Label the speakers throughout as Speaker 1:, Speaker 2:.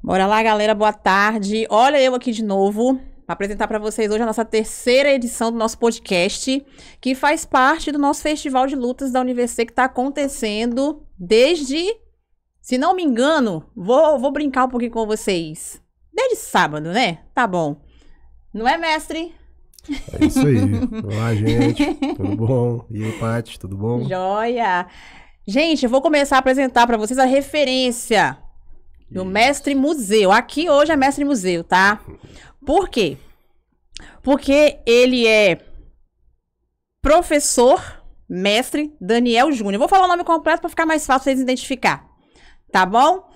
Speaker 1: Bora lá, galera, boa tarde. Olha eu aqui de novo para apresentar para vocês hoje a nossa terceira edição do nosso podcast, que faz parte do nosso Festival de Lutas da UniVC, que está acontecendo desde, se não me engano, vou brincar um pouquinho com vocês, desde sábado, né? Tá bom. Não é, mestre?
Speaker 2: É isso aí. Olá, gente. Tudo bom? E aí, Paty, tudo bom?
Speaker 1: Joia! Gente, eu vou começar a apresentar para vocês a referência do Mestre Museu. Aqui hoje é Mestre Museu, tá? Por quê? Porque ele é professor, mestre Daniel Júnior. Vou falar o nome completo para ficar mais fácil vocês identificar, tá bom?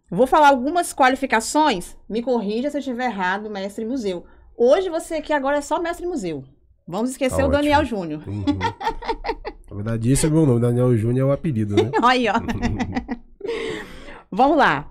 Speaker 1: Vou falar algumas qualificações. Me corrija se eu estiver errado, Mestre Museu. Hoje você aqui agora é só Mestre Museu. Vamos esquecer
Speaker 2: Tá
Speaker 1: o Daniel
Speaker 2: ótimo.
Speaker 1: Júnior.
Speaker 2: Uhum. Na verdade, esse é o meu nome. Daniel Júnior é o apelido, né?
Speaker 1: Aí, ó. Vamos lá.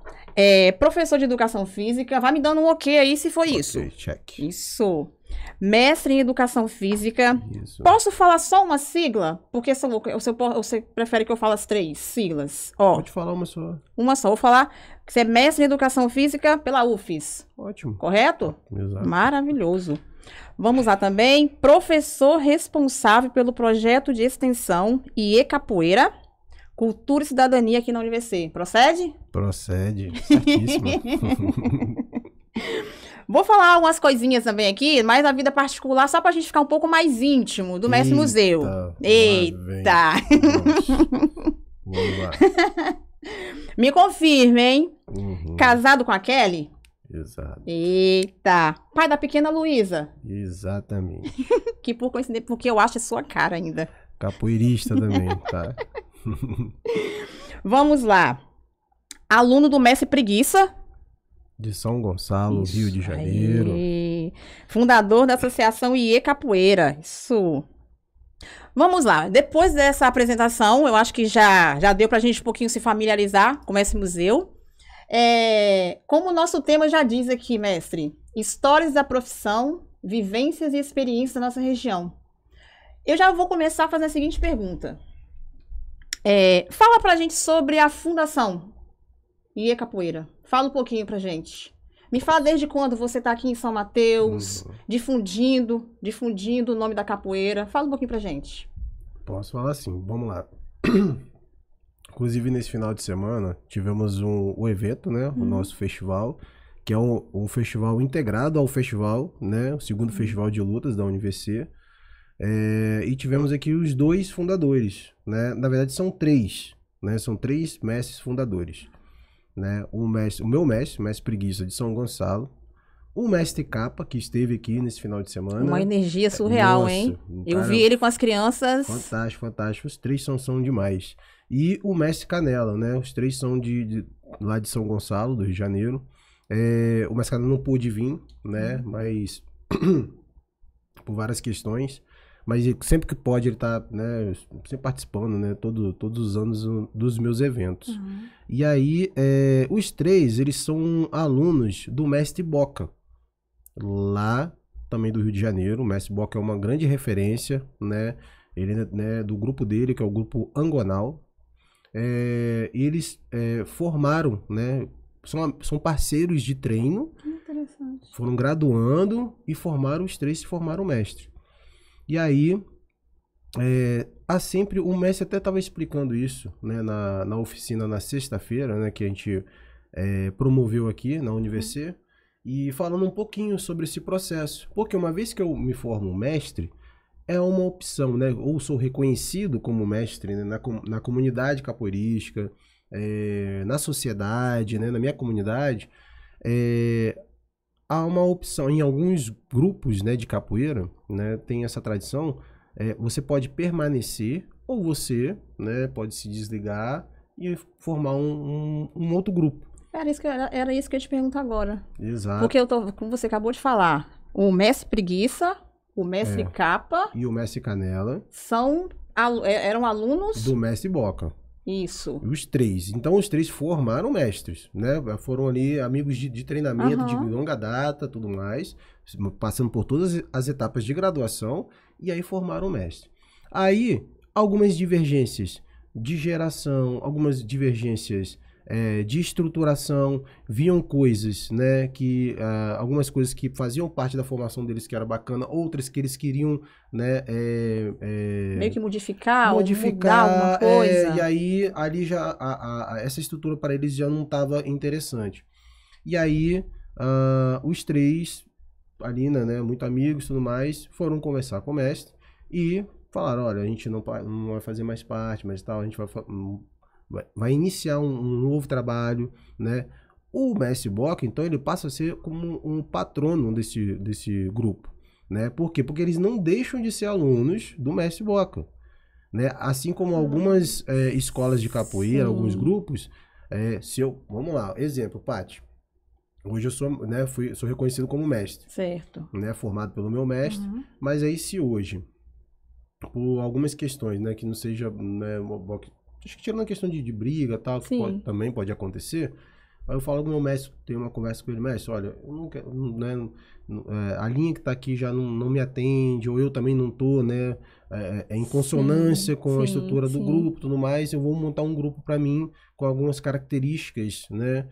Speaker 1: Professor de Educação Física. Vai me dando um ok aí se foi isso.
Speaker 2: Ok, check.
Speaker 1: Isso. Mestre em Educação Física.
Speaker 2: Isso.
Speaker 1: Posso falar só uma sigla? Porque você prefere que eu fale as três siglas? Ó,
Speaker 2: Pode falar uma só.
Speaker 1: uma só. Vou falar que você é mestre em Educação Física pela UFES.
Speaker 2: Ótimo.
Speaker 1: Correto?
Speaker 2: Exato.
Speaker 1: Maravilhoso. Vamos lá também. Professor responsável pelo projeto de extensão IE Capoeira, Cultura e Cidadania aqui na UniVC. Procede?
Speaker 2: Procede. Certíssimo.
Speaker 1: Vou falar algumas coisinhas também aqui, mas da vida particular, só pra gente ficar um pouco mais íntimo do Mestre Museu. Eita!
Speaker 2: Vamos lá.
Speaker 1: Me confirme, hein?
Speaker 2: Uhum.
Speaker 1: Casado com a Kelly?
Speaker 2: Exato.
Speaker 1: Eita! Pai da pequena Luísa?
Speaker 2: Exatamente.
Speaker 1: Que por coincidência, porque eu acho a sua cara ainda.
Speaker 2: Capoeirista também, tá?
Speaker 1: Vamos lá. Aluno do Mestre Preguiça.
Speaker 2: De São Gonçalo,
Speaker 1: Isso
Speaker 2: Rio de Janeiro.
Speaker 1: aí. Fundador da Associação IE Capoeira. Isso. Vamos lá. Depois dessa apresentação, eu acho que já deu pra gente um pouquinho se familiarizar com esse museu. Como o nosso tema já diz aqui, mestre, histórias da profissão, vivências e experiências da nossa região. Eu já vou começar fazendo a seguinte pergunta. Fala pra gente sobre a fundação IE Capoeira. Fala um pouquinho pra gente. Me fala desde quando você tá aqui em São Mateus, difundindo o nome da capoeira. Fala um pouquinho pra gente.
Speaker 2: Posso falar assim, vamos lá. Inclusive, nesse final de semana, tivemos o evento, né? O nosso festival, que é um festival integrado ao festival, né? O segundo festival de lutas da UniVC. E tivemos aqui os dois fundadores, né? Na verdade, são três, né? São três mestres fundadores, né? O meu mestre, Mestre Preguiça de São Gonçalo. O Mestre Capa, que esteve aqui nesse final de semana.
Speaker 1: Uma energia surreal,
Speaker 2: Nossa,
Speaker 1: hein? Eu
Speaker 2: cara,
Speaker 1: vi ele com as crianças.
Speaker 2: Fantástico, fantástico. Os três são demais. E o Mestre Canela, né? Os três são lá de São Gonçalo, do Rio de Janeiro. O Mestre Canela não pôde vir, né? Mas por várias questões. Mas sempre que pode, ele tá, né, sempre participando, né, todos os anos dos meus eventos. E aí, os três, eles são alunos do Mestre Boca, lá também do Rio de Janeiro. O Mestre Boca é uma grande referência, né, ele, né, do grupo dele, que é o grupo Angonal. Eles formaram, né, são parceiros de treino,
Speaker 1: Interessante.
Speaker 2: foram graduando e os três se formaram mestre. E aí, há sempre, o mestre até estava explicando isso, né, na oficina na sexta-feira, né, que a gente promoveu aqui na UniVC, e falando um pouquinho sobre esse processo. Porque uma vez que eu me formo mestre, é uma opção, né, ou sou reconhecido como mestre, né, na comunidade capoeirística, na sociedade, né, na minha comunidade, há uma opção, em alguns grupos, né, de capoeira, né, tem essa tradição, você pode permanecer ou você, né, pode se desligar e formar um outro grupo.
Speaker 1: Era isso que eu ia te perguntar agora.
Speaker 2: Exato.
Speaker 1: Porque como você acabou de falar, o Mestre Preguiça, o Mestre Capa
Speaker 2: E o Mestre Canela
Speaker 1: eram alunos...
Speaker 2: do Mestre Boca.
Speaker 1: Isso.
Speaker 2: Os três. Então, os três formaram mestres, né? Foram ali amigos de treinamento de longa data, tudo mais, passando por todas as etapas de graduação, e aí formaram mestre. Aí, algumas divergências de geração, algumas divergências de estruturação, viam coisas, né, que algumas coisas que faziam parte da formação deles que era bacana, outras que eles queriam, né,
Speaker 1: meio que modificar mudar alguma coisa.
Speaker 2: E aí ali já essa estrutura para eles já não estava interessante. E aí os três ali, né, muito amigos e tudo mais, foram conversar com o mestre e falaram, olha, a gente não vai fazer mais parte, mas tal, a gente vai iniciar um novo trabalho, né? O mestre Boca, então, ele passa a ser como um patrono desse grupo, né? Por quê? Porque eles não deixam de ser alunos do mestre Boca, né? Assim como algumas escolas de capoeira, alguns grupos, vamos lá, exemplo, Paty. Hoje eu sou, né, sou reconhecido como mestre.
Speaker 1: Certo.
Speaker 2: Né, formado pelo meu mestre, mas aí se hoje, por algumas questões, né, que não seja, né, acho que tirando a questão de briga e tal, que também pode acontecer, aí eu falo com o meu mestre, tenho uma conversa com ele, mestre, olha, eu não quero, né, a linha que tá aqui já não me atende, ou eu também não tô, né, em consonância com a estrutura do grupo e tudo mais, eu vou montar um grupo para mim com algumas características, né,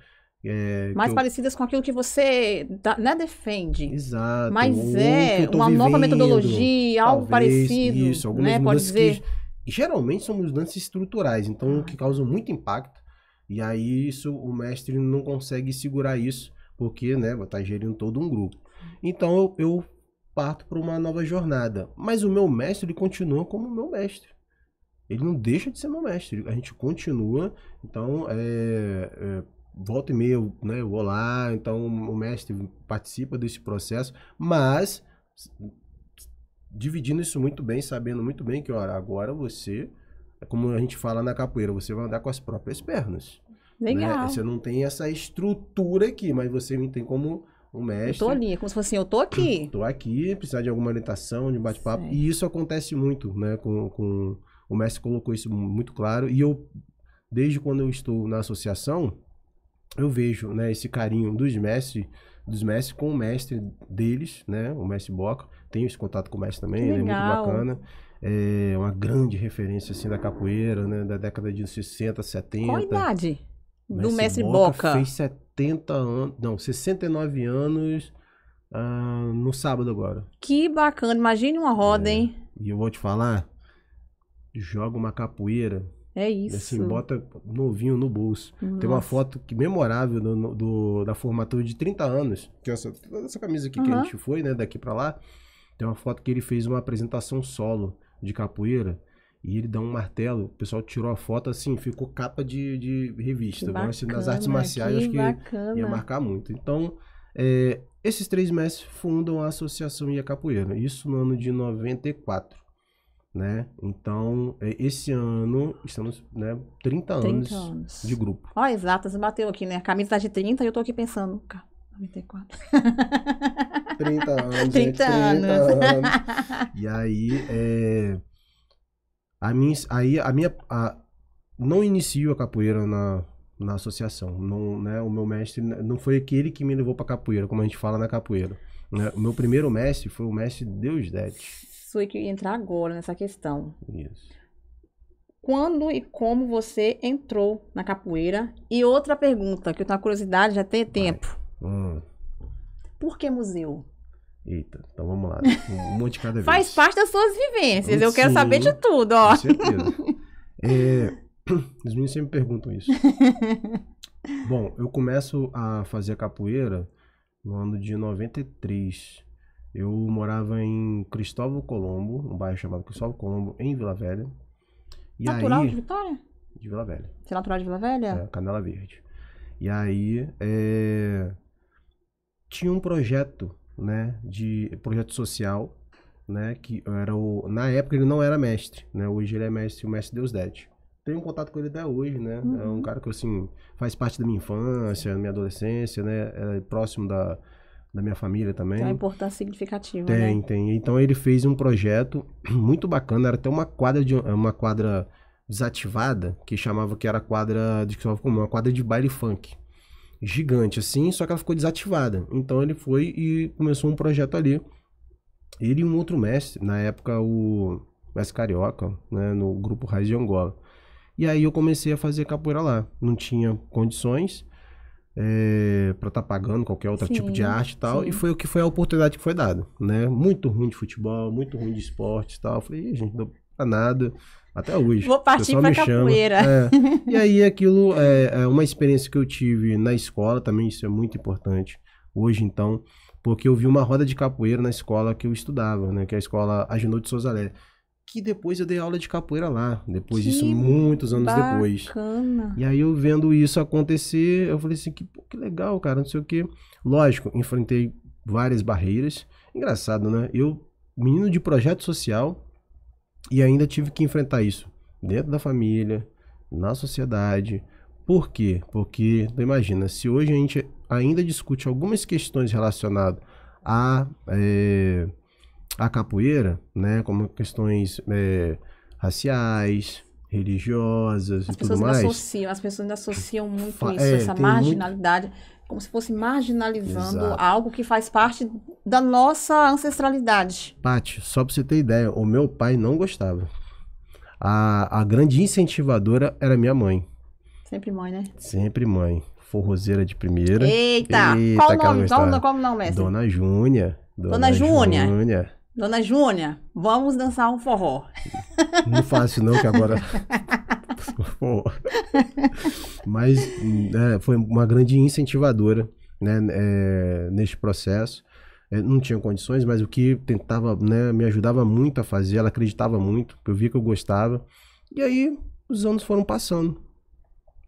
Speaker 1: mais parecidas com aquilo que você né, defende.
Speaker 2: Exato.
Speaker 1: Mas uma nova metodologia, algo parecido.
Speaker 2: Isso, algumas mudanças que geralmente são mudanças estruturais, então que causam muito impacto. E aí isso o mestre não consegue segurar isso, porque, né, vai estar gerindo todo um grupo. Então eu parto para uma nova jornada. Mas o meu mestre, ele continua como meu mestre. Ele não deixa de ser meu mestre. A gente continua, então volta e meia, né, eu vou lá, então o mestre participa desse processo, mas dividindo isso muito bem, sabendo muito bem que, olha, agora você, como a gente fala na capoeira, você vai andar com as próprias pernas.
Speaker 1: Legal.
Speaker 2: Né? Você não tem essa estrutura aqui, mas você me tem como um mestre.
Speaker 1: Eu tô ali, como se fosse assim, eu tô aqui.
Speaker 2: Tô aqui, precisar de alguma orientação, de bate-papo, e isso acontece muito, né, com o mestre colocou isso muito claro, e eu, desde quando eu estou na associação, eu vejo, né, esse carinho dos mestres com o mestre deles, né, o mestre Boca. Tenho esse contato com o mestre também, né, muito bacana. É uma grande referência assim da capoeira, né, da década de 60, 70.
Speaker 1: Qual a idade do mestre Boca?
Speaker 2: Fez 70 anos, não, 69 anos no sábado agora.
Speaker 1: Que bacana, imagine uma roda, hein?
Speaker 2: E eu vou te falar, joga uma capoeira.
Speaker 1: É isso.
Speaker 2: Assim, bota novinho no bolso.
Speaker 1: Nossa.
Speaker 2: Tem uma foto memorável da formatura de 30 anos. Que é essa camisa aqui que a gente foi, né? Daqui pra lá. Tem uma foto que ele fez uma apresentação solo de capoeira. E ele dá um martelo. O pessoal tirou a foto assim, ficou capa de revista.
Speaker 1: Bacana,
Speaker 2: assim, nas artes marciais, acho que ia marcar muito. Então, esses três mestres fundam a Associação Ia Capoeira. Isso no ano de 94. Né? Então, esse ano estamos, né, 30 anos de grupo.
Speaker 1: Ó, exatas, bateu aqui, né? A camisa tá de 30 e eu tô aqui pensando, 94.
Speaker 2: 30 anos.
Speaker 1: 30 anos.
Speaker 2: E aí, não inicio a capoeira na associação. Não, né, o meu mestre não foi aquele que me levou pra capoeira, como a gente fala na capoeira. Né? O meu primeiro mestre foi o mestre Deusdete.
Speaker 1: Isso que ia entrar agora nessa questão.
Speaker 2: Isso.
Speaker 1: Quando e como você entrou na capoeira? E outra pergunta, que eu tenho uma curiosidade, já tem tempo. Por que museu?
Speaker 2: Eita, então vamos lá. Um monte de cada vez.
Speaker 1: Faz parte das suas vivências, eu quero saber de tudo, ó.
Speaker 2: Com certeza. Os meninos sempre perguntam isso. Bom, eu começo a fazer capoeira no ano de 93. Eu morava em Cristóvão Colombo, um bairro chamado Cristóvão Colombo, em Vila Velha. E
Speaker 1: natural
Speaker 2: aí,
Speaker 1: de Vitória?
Speaker 2: De Vila Velha.
Speaker 1: Você é natural de Vila Velha?
Speaker 2: Canela Verde. E aí, tinha um projeto, né, projeto social, né, que era na época ele não era mestre, né, hoje ele é mestre, o mestre Deusdete. Tenho um contato com ele até hoje, né, é um cara que, assim, faz parte da minha infância, da minha adolescência, né, é próximo da minha família também.
Speaker 1: Tem uma importância significativa,
Speaker 2: né? Tem. Então ele fez um projeto muito bacana, era até uma quadra desativada, que chamava que era uma quadra de baile funk. Gigante, assim, só que ela ficou desativada. Então ele foi e começou um projeto ali. Ele e um outro mestre, na época o mestre Carioca, né, no grupo Raiz de Angola. E aí eu comecei a fazer capoeira lá. Não tinha condições para estar pagando qualquer outro tipo de arte e tal.
Speaker 1: sim.
Speaker 2: E foi o que foi a oportunidade que foi dada, né? Muito ruim de futebol, muito ruim de esporte e tal. Eu falei, gente, não dá pra nada. Até hoje.
Speaker 1: Vou
Speaker 2: O
Speaker 1: partir
Speaker 2: pessoal
Speaker 1: pra
Speaker 2: me chama.
Speaker 1: capoeira.
Speaker 2: E aí aquilo é uma experiência que eu tive na escola também, isso é muito importante. Hoje, então, porque eu vi uma roda de capoeira na escola que eu estudava, né? Que é a escola Agenor de Souza Lé. Que depois eu dei aula de capoeira lá. Depois disso,
Speaker 1: Que
Speaker 2: muitos anos depois.
Speaker 1: bacana.
Speaker 2: E aí eu vendo isso acontecer, eu falei assim, que legal, cara, não sei o quê. Lógico, enfrentei várias barreiras. Engraçado, né? Eu, menino de projeto social, e ainda tive que enfrentar isso dentro da família, na sociedade. Por quê? Porque, tu imagina, se hoje a gente ainda discute algumas questões relacionadas a capoeira, né, como questões raciais, religiosas e tudo mais.
Speaker 1: As pessoas ainda associam muito isso,
Speaker 2: É,
Speaker 1: essa
Speaker 2: tem muito-
Speaker 1: marginalidade, como se fosse marginalizando
Speaker 2: Exato.
Speaker 1: algo que faz parte da nossa ancestralidade.
Speaker 2: Paty, só pra você ter ideia, o meu pai não gostava. A grande incentivadora era minha mãe.
Speaker 1: Sempre mãe, né?
Speaker 2: Sempre mãe. Forrozeira de primeira.
Speaker 1: Eita!
Speaker 2: Eita,
Speaker 1: Qual o
Speaker 2: que ela
Speaker 1: nome?
Speaker 2: gostava.
Speaker 1: Qual o nome, mestre?
Speaker 2: Dona Júnia.
Speaker 1: Dona Júnia.
Speaker 2: Júnia.
Speaker 1: Dona Júnia, vamos dançar um forró.
Speaker 2: Não fácil não, que agora... Pô. Mas foi uma grande incentivadora, né, neste processo. Não tinha condições, mas o que tentava, né, me ajudava muito a fazer, ela acreditava muito, eu via que eu gostava. E aí os anos foram passando,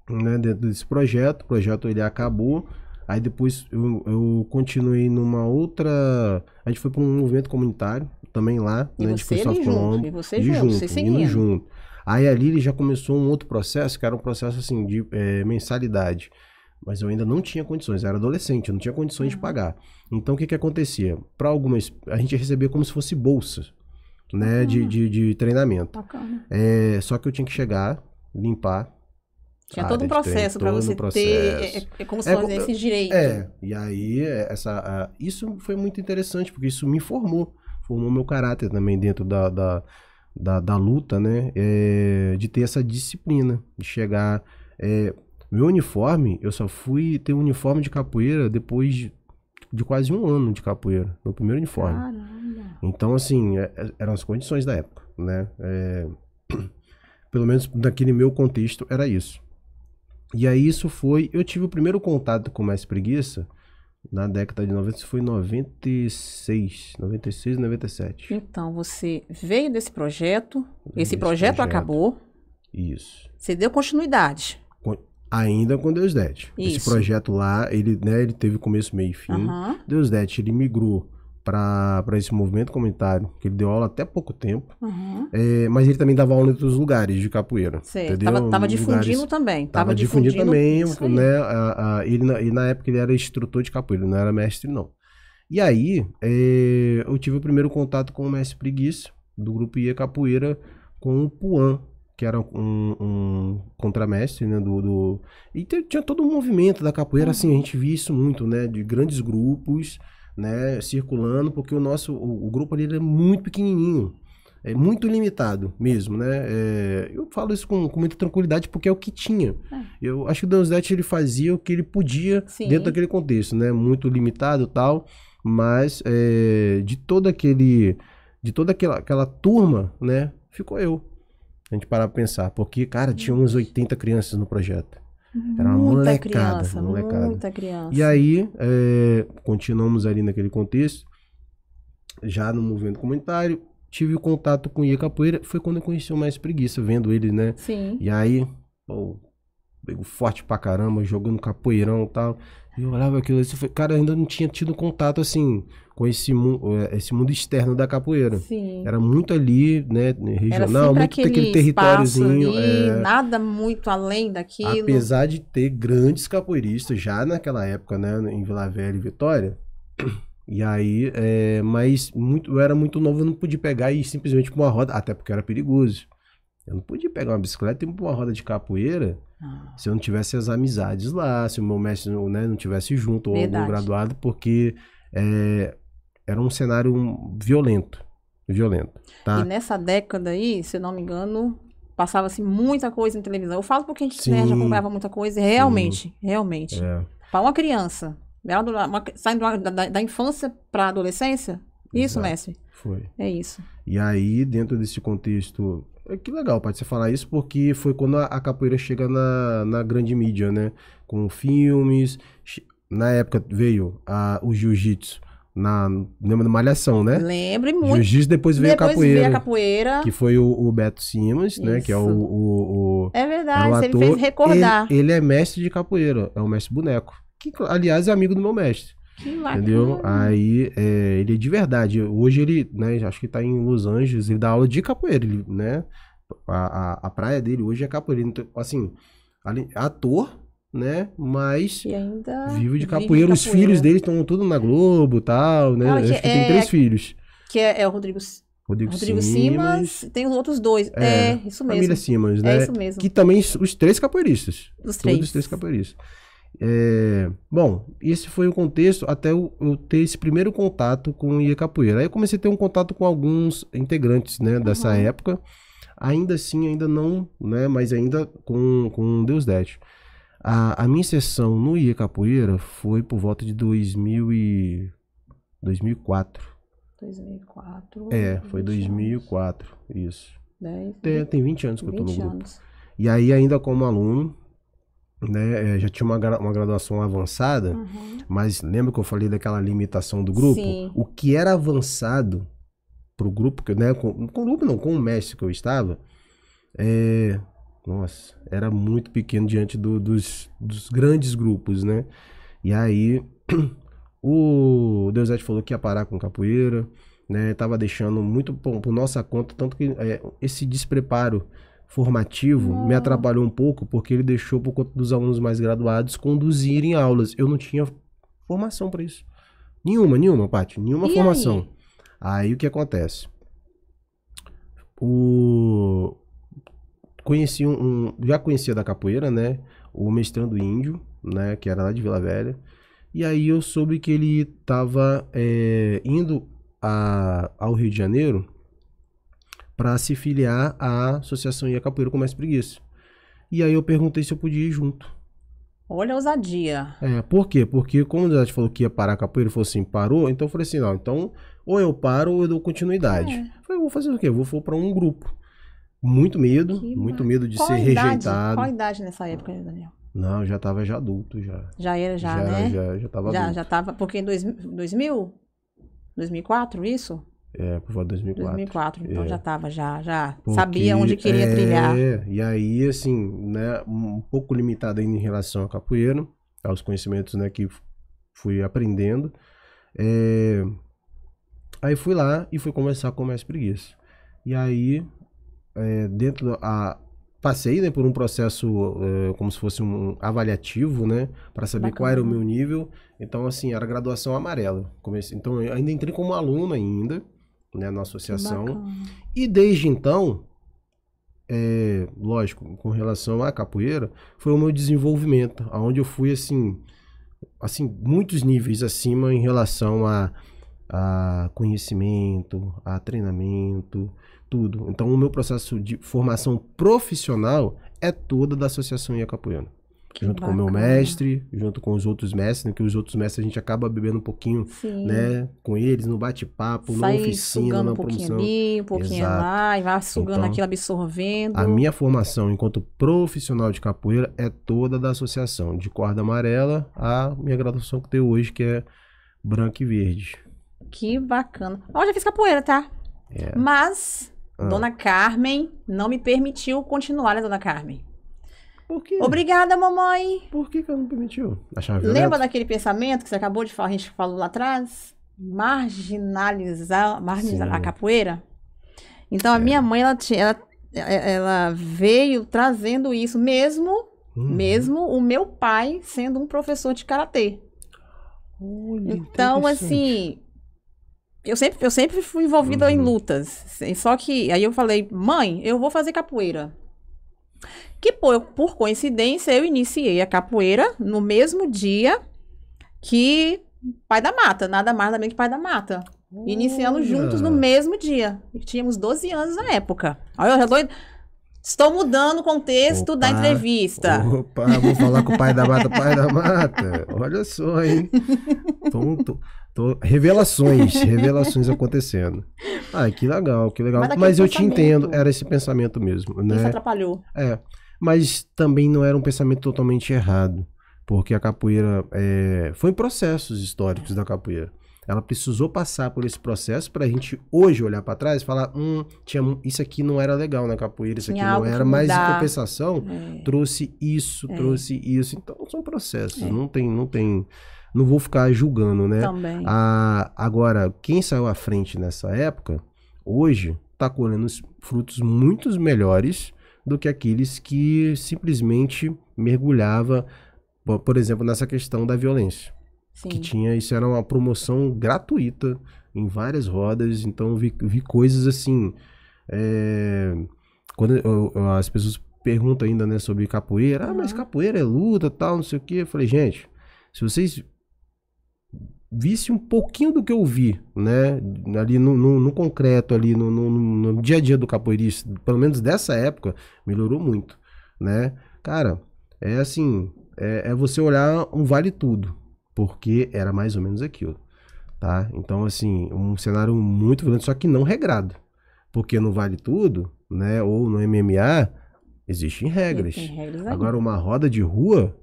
Speaker 2: né, dentro desse projeto. O projeto ele acabou. Aí depois eu continuei numa outra... A gente foi para um movimento comunitário, também lá,
Speaker 1: E
Speaker 2: né, de
Speaker 1: você
Speaker 2: Cristóvão
Speaker 1: ali junto,
Speaker 2: Colombo.
Speaker 1: e você
Speaker 2: E
Speaker 1: junto,
Speaker 2: junto,
Speaker 1: vocês
Speaker 2: indo
Speaker 1: seguindo.
Speaker 2: junto. Aí ali ele já começou um outro processo, que era um processo assim de mensalidade. Mas eu ainda não tinha condições, eu era adolescente, eu não tinha condições de pagar. Então o que acontecia? Para algumas, a gente recebia como se fosse bolsa, né, de treinamento.
Speaker 1: Bacana.
Speaker 2: Só que eu tinha que chegar, limpar.
Speaker 1: Tinha todo um processo para você ter, como se fosse esse direito.
Speaker 2: E aí isso foi muito interessante, porque isso me formou meu caráter também dentro da luta, né, de ter essa disciplina, de chegar... meu uniforme, eu só fui ter um uniforme de capoeira depois de quase um ano de capoeira, meu primeiro uniforme.
Speaker 1: Caramba.
Speaker 2: Então, assim, eram as condições da época, né, pelo menos naquele meu contexto era isso. E aí eu tive o primeiro contato com o Mestre Preguiça na década de 90, isso foi em 96, 97.
Speaker 1: Então, você veio desse projeto, esse projeto acabou.
Speaker 2: Isso.
Speaker 1: Você deu continuidade.
Speaker 2: Ainda com Deus Det. Esse projeto lá, ele teve começo, meio e fim. Deus Det, ele migrou para esse movimento comunitário, que ele deu aula até pouco tempo, mas ele também dava aula em outros lugares de capoeira.
Speaker 1: Tava difundindo também.
Speaker 2: Tava difundindo também, né? Ele na época ele era instrutor de capoeira, não era mestre não. E aí, eu tive o primeiro contato com o mestre Preguiça, do grupo Iê Capoeira, com o Puan, que era um contramestre, né, e tinha todo um movimento da capoeira, assim, a gente via isso muito, né, de grandes grupos, né, circulando, porque o grupo ali é muito pequenininho, é muito limitado mesmo, né, eu falo isso com muita tranquilidade, porque é o que tinha. Eu acho que o Deus Det, ele fazia o que ele podia dentro daquele contexto, né, muito limitado e tal, mas de toda aquela turma, né, ficou eu. A gente parar pra pensar, porque, cara, tinha uns 80 crianças no projeto. Era uma molecada.
Speaker 1: Muita criança.
Speaker 2: E aí, continuamos ali naquele contexto, já no movimento comunitário, tive contato com o Iê Capoeira, foi quando eu conheci o Mestre Preguiça, vendo ele, né?
Speaker 1: Sim.
Speaker 2: E aí, pegou forte pra caramba, jogando capoeirão e tal. E eu olhava aquilo, cara, eu ainda não tinha tido contato, assim, com esse mundo externo da capoeira.
Speaker 1: Sim.
Speaker 2: Era muito ali, né, regional, muito aquele territóriozinho.
Speaker 1: Ali, nada muito além daquilo.
Speaker 2: Apesar de ter grandes capoeiristas já naquela época, né, em Vila Velha e Vitória. E aí, mas eu era muito novo, eu não podia pegar e ir simplesmente pra uma roda, até porque era perigoso. Eu não podia pegar uma bicicleta e ir pra uma roda de capoeira se eu não tivesse as amizades lá, se o meu mestre, né, não tivesse junto ou algum graduado, porque era um cenário violento, tá?
Speaker 1: E nessa década aí, se eu não me engano, passava-se muita coisa em televisão. Eu falo porque a gente,
Speaker 2: Sim.
Speaker 1: né, já acompanhava muita coisa, e realmente.
Speaker 2: É,
Speaker 1: Para uma criança, saindo da infância para a adolescência, isso,
Speaker 2: exato.
Speaker 1: mestre,
Speaker 2: Foi.
Speaker 1: é isso.
Speaker 2: E aí, dentro desse contexto, que legal, pode você falar isso, porque foi quando a capoeira chega na grande mídia, né? Com filmes. Na época veio o jiu-jitsu, lembra da Malhação, né?
Speaker 1: Lembre muito.
Speaker 2: Jiu-jitsu, depois veio
Speaker 1: Depois
Speaker 2: a capoeira.
Speaker 1: veio a capoeira.
Speaker 2: Que foi o Beto Simas, né? Que é
Speaker 1: Isso.
Speaker 2: o
Speaker 1: É
Speaker 2: era
Speaker 1: verdade,
Speaker 2: o
Speaker 1: você me
Speaker 2: ator.
Speaker 1: fez recordar.
Speaker 2: Ele é mestre de capoeira, é o mestre boneco. Que, aliás, é amigo do meu mestre.
Speaker 1: Que bacana.
Speaker 2: Entendeu? Aí, ele é de verdade. Hoje ele, né, acho que tá em Los Angeles, ele dá aula de capoeira, ele, né? A praia dele hoje é capoeira. Então, assim, ator, né? Mas
Speaker 1: E ainda
Speaker 2: vive de capoeira. Os filhos dele estão tudo na Globo e tal, né?
Speaker 1: Ah,
Speaker 2: Acho que tem 3 filhos.
Speaker 1: Que é o Rodrigo Simas, tem os outros 2. Isso mesmo.
Speaker 2: Família Simas, né?
Speaker 1: É isso mesmo.
Speaker 2: Que também os 3 capoeiristas.
Speaker 1: Os 3.
Speaker 2: Todos os 3 capoeiristas. Bom, esse foi o contexto até eu ter esse primeiro contato com o Iê Capoeira. Aí eu comecei a ter um contato com alguns integrantes, né, dessa época. Ainda assim, ainda não, né, mas ainda com Deus Dete. A minha inserção no Iê Capoeira foi por volta de 2004.
Speaker 1: 2004.
Speaker 2: Foi 2004, isso.
Speaker 1: 10,
Speaker 2: Tem 20 anos que eu tô no
Speaker 1: 20
Speaker 2: grupo.
Speaker 1: anos.
Speaker 2: E aí, ainda como aluno, né, já tinha uma graduação avançada, mas lembra que eu falei daquela limitação do grupo?
Speaker 1: Sim.
Speaker 2: O que era avançado pro grupo, né, com o grupo não, com o mestre que eu estava, nossa, era muito pequeno diante dos grandes grupos, né? E aí, o Deusete falou que ia parar com capoeira, né? Tava deixando muito por nossa conta, tanto que esse despreparo formativo me atrapalhou um pouco, porque ele deixou por conta dos alunos mais graduados conduzirem aulas. Eu não tinha formação para isso. Nenhuma, Paty, nenhuma formação. Aí o que acontece? Já conhecia da capoeira, né? O mestrando índio, né? Que era lá de Vila Velha. E aí eu soube que ele estava indo ao Rio de Janeiro para se filiar à Associação Iê Capoeira com Mestre Preguiça. E aí eu perguntei se eu podia ir junto.
Speaker 1: Olha a ousadia.
Speaker 2: Por quê? Porque como o Deusete falou que ia parar a capoeira, ele falou assim, parou, então eu falei assim, não, então ou eu paro ou eu dou continuidade. Eu falei, vou fazer o quê? Eu vou para um grupo. Muito medo de ser rejeitado.
Speaker 1: Qual a idade nessa época, Daniel?
Speaker 2: Não, eu já tava adulto já.
Speaker 1: Já era, né?
Speaker 2: Já tava adulto.
Speaker 1: Já tava, porque em 2000? 2004, isso?
Speaker 2: Por volta de 2004.
Speaker 1: 2004, então já tava, já
Speaker 2: Porque,
Speaker 1: sabia onde queria trilhar.
Speaker 2: E aí, assim, né, um pouco limitado ainda em relação à capoeira, aos conhecimentos, né, que fui aprendendo. Aí fui lá e fui conversar com o Mestre Preguiça. E aí, passei, né, por um processo como se fosse um avaliativo, né, para saber qual era o meu nível. Então, assim, era graduação amarela. Então, eu ainda entrei como aluno ainda, né, na associação. E desde então, lógico, com relação à capoeira, foi o meu desenvolvimento, onde eu fui, assim, muitos níveis acima em relação a conhecimento, a treinamento, tudo. Então, o meu processo de formação profissional é toda da Associação Iê Capoeira. Junto com o meu mestre, junto com os outros mestres, né, que os outros mestres a gente acaba bebendo um pouquinho, né, com eles, no bate-papo, na oficina, na promoção.
Speaker 1: Um pouquinho lá, e vai sugando então, aquilo, absorvendo.
Speaker 2: A minha formação enquanto profissional de capoeira é toda da associação, de corda amarela a minha graduação que tenho hoje, que é branca e verde.
Speaker 1: Que bacana. Eu já fiz capoeira, tá? Mas Dona Carmen não me permitiu continuar, né, Dona Carmen?
Speaker 2: Por quê?
Speaker 1: Obrigada, mamãe.
Speaker 2: Por que ela não permitiu?
Speaker 1: Lembra daquele pensamento que você acabou de falar, a gente falou lá atrás? Marginalizar a capoeira? Então, a minha mãe, ela veio trazendo isso, mesmo o meu pai sendo um professor de karatê. Então, assim, eu sempre fui envolvida em lutas. Só que aí eu falei, mãe, eu vou fazer capoeira. Que por coincidência eu iniciei a capoeira no mesmo dia que Pai da Mata, nada mais nada menos que Pai da Mata. Iniciamos juntos no mesmo dia. E tínhamos 12 anos na época. Olha, eu já Estou mudando o contexto da entrevista.
Speaker 2: Opa, vou falar com o pai da mata, pai da mata. Olha só, hein? Revelações acontecendo. Ah, que legal, que legal. Mas eu te entendo, era esse pensamento mesmo, né?
Speaker 1: Isso atrapalhou.
Speaker 2: Mas também não era um pensamento totalmente errado, porque a capoeira foi processos históricos da capoeira. Ela precisou passar por esse processo pra gente hoje olhar pra trás e falar, isso aqui não era legal na capoeira, isso aqui não era, mas em compensação trouxe isso. Então são processos, não vou ficar julgando, né?
Speaker 1: Também.
Speaker 2: Agora, quem saiu à frente nessa época, hoje tá colhendo frutos muito melhores do que aqueles que simplesmente mergulhava, por exemplo, nessa questão da violência.
Speaker 1: Sim.
Speaker 2: Isso era uma promoção gratuita em várias rodas, então vi coisas assim, quando as pessoas perguntam ainda, né, sobre capoeira, mas capoeira é luta, tal, não sei o que, eu falei, gente, se vocês vissem um pouquinho do que eu vi, né, ali no concreto, ali no dia a dia do capoeirista, pelo menos dessa época, melhorou muito, né, cara, assim, é você olhar um vale tudo, porque era mais ou menos aquilo, tá? Então, assim, um cenário muito violento, só que não regrado. Porque no Vale Tudo, né, ou no MMA, existem regras.
Speaker 1: Tem regras aí.
Speaker 2: Agora, uma roda de rua,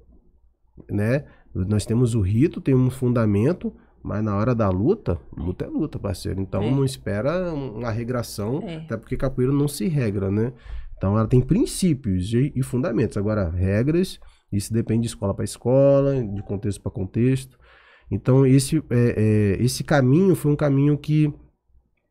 Speaker 2: né, nós temos o rito, tem um fundamento, mas na hora da luta é luta, parceiro. Então, não espera uma regração, até porque capoeira não se regra, né? Então, ela tem princípios e fundamentos. Agora, regras... Isso depende de escola para escola, de contexto para contexto. Então, esse caminho foi um caminho que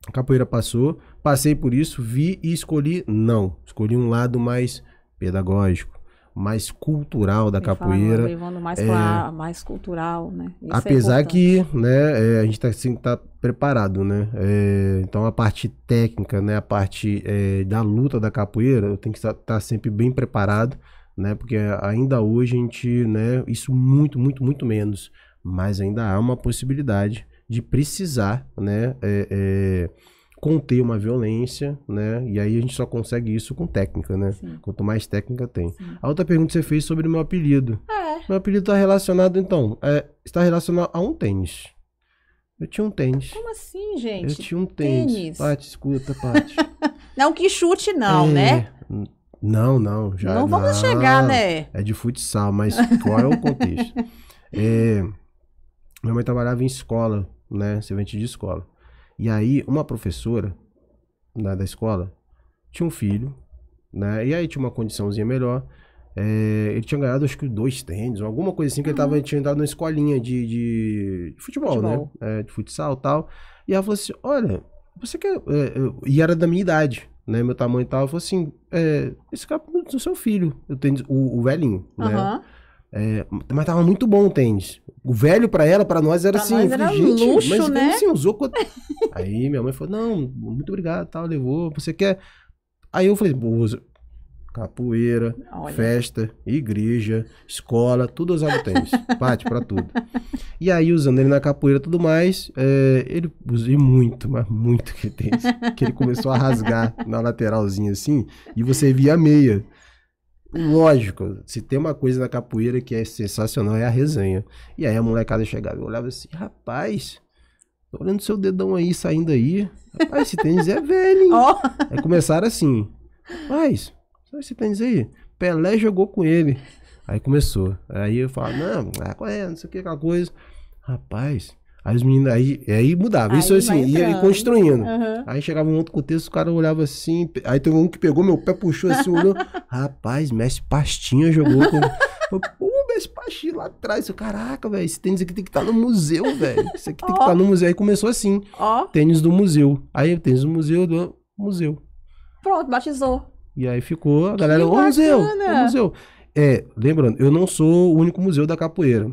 Speaker 2: a capoeira passou. Passei por isso, vi e escolhi não. Escolhi um lado mais pedagógico, mais cultural da capoeira.
Speaker 1: Levando mais cultural, né? Isso
Speaker 2: apesar que, né, a gente tá preparado, né? Então, a parte técnica, né, a parte da luta da capoeira, eu tenho que estar sempre bem preparado, né? Porque ainda hoje a gente, né? Isso muito menos, mas ainda há uma possibilidade de precisar, né? Conter uma violência, né? E aí a gente só consegue isso com técnica, né? Sim. Quanto mais técnica tem. Sim. A outra pergunta que você fez sobre o meu apelido. Meu apelido está relacionado, então, está relacionado a um tênis. Eu tinha um tênis.
Speaker 1: Como assim, gente?
Speaker 2: Eu tinha um tênis. Paty, escuta, Paty.
Speaker 1: Não que chute não, né?
Speaker 2: Não, já
Speaker 1: não vamos chegar, né?
Speaker 2: É de futsal, mas qual é o contexto? Minha mãe trabalhava em escola, né? Servente de escola. E aí, uma professora, né, da escola tinha um filho, né? E aí tinha uma condiçãozinha melhor. Ele tinha ganhado, acho que 2 tênis, ou alguma coisa assim, que ele tinha entrado numa escolinha de futebol, né? De futsal e tal. E ela falou assim: olha, você quer. E era da minha idade, né? Meu tamanho e tal. Ela falou assim: esse cara é do seu filho, o tênis, o velhinho, né? Mas tava muito bom o tênis. O velho pra ela, pra nós era assim,
Speaker 1: nós era gente, luxo,
Speaker 2: mas
Speaker 1: né?
Speaker 2: assim, usou. Aí minha mãe falou: não, muito obrigado, tal, levou. Você quer? Aí eu falei: usa. Capoeira, festa, igreja, escola, tudo usava tênis. Paty, pra tudo. E aí, usando ele na capoeira e tudo mais, ele usei muito, mas muito que tênis. Que ele começou a rasgar na lateralzinha assim, e você via a meia. Lógico, se tem uma coisa na capoeira que é sensacional, é a resenha. E aí a molecada chegava e olhava assim: rapaz, tô olhando seu dedão aí, saindo aí. Rapaz, esse tênis é velho, hein? Aí começaram assim: rapaz, sabe esse tênis aí? Pelé jogou com ele. Aí começou. Aí eu falava: não sei o que, aquela coisa. Rapaz, aí os meninos, aí mudava. Isso assim, ia construindo. Uhum. Aí chegava um outro contexto, o cara olhava assim. Aí teve um que pegou meu pé, puxou assim, olhou. Rapaz, Mestre Pastinha jogou com. Pô, Mestre Pastinha lá atrás. Caraca, velho, esse tênis aqui tem que estar no museu, velho. Isso aqui tem que estar no museu. Aí começou assim: tênis do museu. Aí o tênis do museu.
Speaker 1: Pronto, batizou.
Speaker 2: E aí ficou a galera: museu. Lembrando, eu não sou o único museu da capoeira.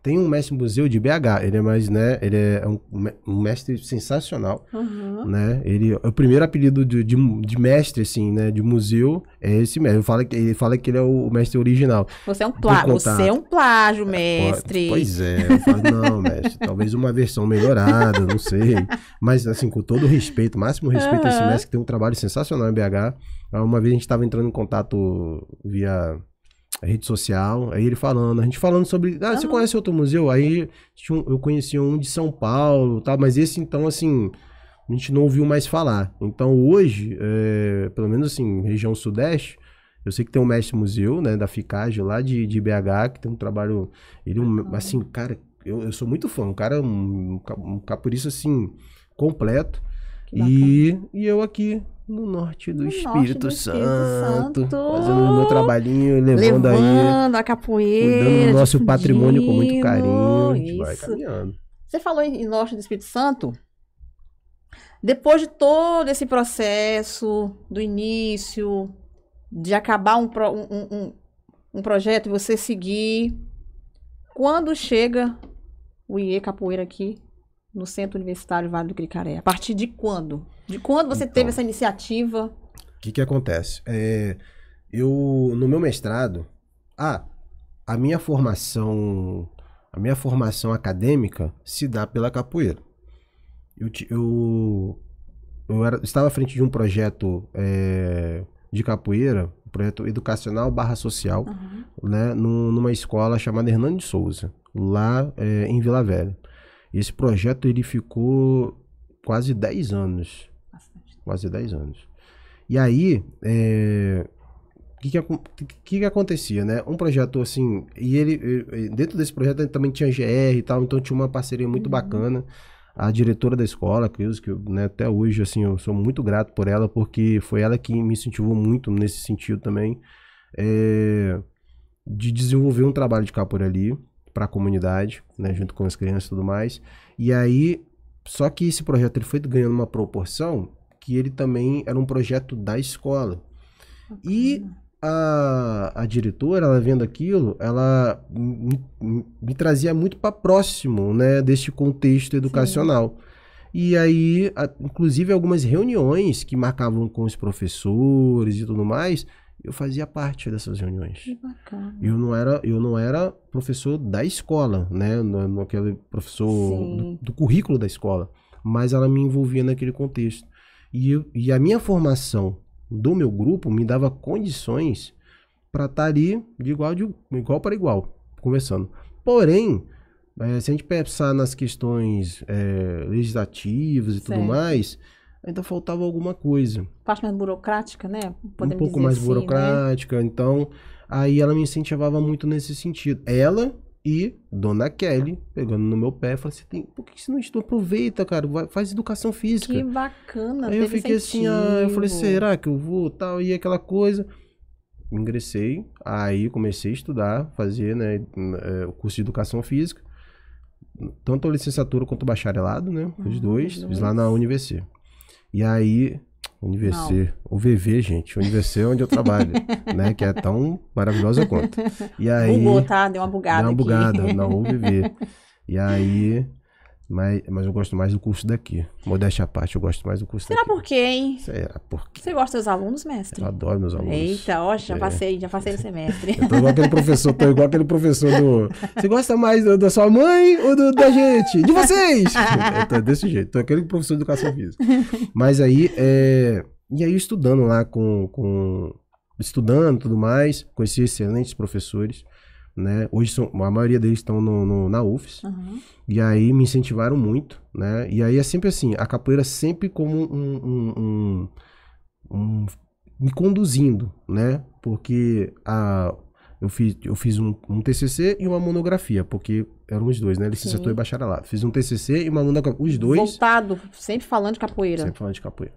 Speaker 2: Tem um mestre museu de BH, ele é mais, né, ele é um mestre sensacional, né, o primeiro apelido de mestre, assim, né, de museu é esse mestre, ele fala que ele é o mestre original.
Speaker 1: Você é um plágio, mestre.
Speaker 2: Pois é, eu falo, não, mestre, talvez uma versão melhorada, não sei, mas assim, com todo o respeito, máximo respeito a esse mestre que tem um trabalho sensacional em BH. Uma vez a gente estava entrando em contato via rede social, aí a gente falando sobre, você conhece outro museu? Aí eu conheci um de São Paulo, tá? Mas esse então, assim, a gente não ouviu mais falar. Então hoje, pelo menos assim, região sudeste, eu sei que tem um mestre museu, né, da Ficage lá de BH, que tem um trabalho, ele assim, cara, eu sou muito fã, um capoeirista, assim, completo, e eu aqui no norte do Espírito Santo, fazendo o meu trabalhinho, levando aí
Speaker 1: a capoeira,
Speaker 2: cuidando do nosso patrimônio com muito carinho, a gente vai caminhando.
Speaker 1: Você falou em norte do Espírito Santo? Depois de todo esse processo, do início, de acabar um projeto e você seguir, quando chega o IE Capoeira aqui no Centro Universitário Vale do Cricaré? A partir de quando? De quando você teve essa iniciativa?
Speaker 2: O que acontece? No meu mestrado, a minha formação acadêmica se dá pela capoeira. Eu estava à frente de um projeto de capoeira, um projeto educacional /social, né, numa escola chamada Hernando de Souza, lá em Vila Velha. E esse projeto ele ficou quase 10 anos. Quase 10 anos. E aí, o que acontecia, né? Um projeto assim, dentro desse projeto também tinha GR e tal, então tinha uma parceria muito bacana. A diretora da escola, que né, até hoje, assim, eu sou muito grato por ela, porque foi ela que me incentivou muito nesse sentido também, de desenvolver um trabalho de capoeira ali para a comunidade, né, junto com as crianças e tudo mais. E aí, só que esse projeto ele foi ganhando uma proporção que ele também era um projeto da escola. E a diretora, ela vendo aquilo, ela me trazia muito para próximo, né, deste contexto educacional. Sim. E aí, inclusive algumas reuniões que marcavam com os professores e tudo mais, eu fazia parte dessas reuniões.
Speaker 1: Que bacana.
Speaker 2: Eu não era professor da escola, né, aquele professor do currículo da escola, mas ela me envolvia naquele contexto. E a minha formação do meu grupo me dava condições para estar ali de igual para igual, conversando. Porém, se a gente pensar nas questões legislativas e tudo mais, ainda faltava alguma coisa.
Speaker 1: Parte mais burocrática, né?
Speaker 2: Um pouco mais assim, burocrática, né? Então, aí ela me incentivava muito nesse sentido. Ela e Dona Kelly, pegando no meu pé, falou assim, por que você não estuda? Aproveita, cara, faz educação física.
Speaker 1: Que bacana.
Speaker 2: Aí eu fiquei incentivo. Assim, eu falei, será que eu vou, tal, e aquela coisa. Ingressei, aí comecei a estudar, fazer, né, o curso de educação física, tanto a licenciatura quanto o bacharelado, né, os dois, fiz lá na UniVC. E aí, UniVC, o VV, gente, o UniVC é onde eu trabalho, né, que é tão maravilhosa quanto. E aí,
Speaker 1: bugou, tá? Deu uma bugada.
Speaker 2: Deu uma bugada, não, o VV. E aí, mas eu gosto mais do curso daqui. Modéstia à parte, eu gosto mais do curso daqui.
Speaker 1: Será por quê, hein?
Speaker 2: Será por quê?
Speaker 1: Você gosta dos alunos, mestre?
Speaker 2: Eu adoro meus alunos.
Speaker 1: Eita, ó, já passei no semestre.
Speaker 2: Eu tô igual aquele professor do... Você gosta mais da sua mãe ou da gente? De vocês! Eu tô desse jeito, tô aquele professor de educação física. Mas aí, e aí estudando lá estudando e tudo mais, conheci excelentes professores, né? Hoje a maioria deles estão na UFES. E aí me incentivaram muito, né? E aí é sempre assim, a capoeira sempre como me conduzindo, né? Porque eu fiz um TCC e uma monografia, porque eram os dois, né? Licenciatura e bacharelado. Fiz um TCC e uma monografia, os dois.
Speaker 1: Voltado, sempre falando de capoeira.
Speaker 2: Sempre falando de capoeira.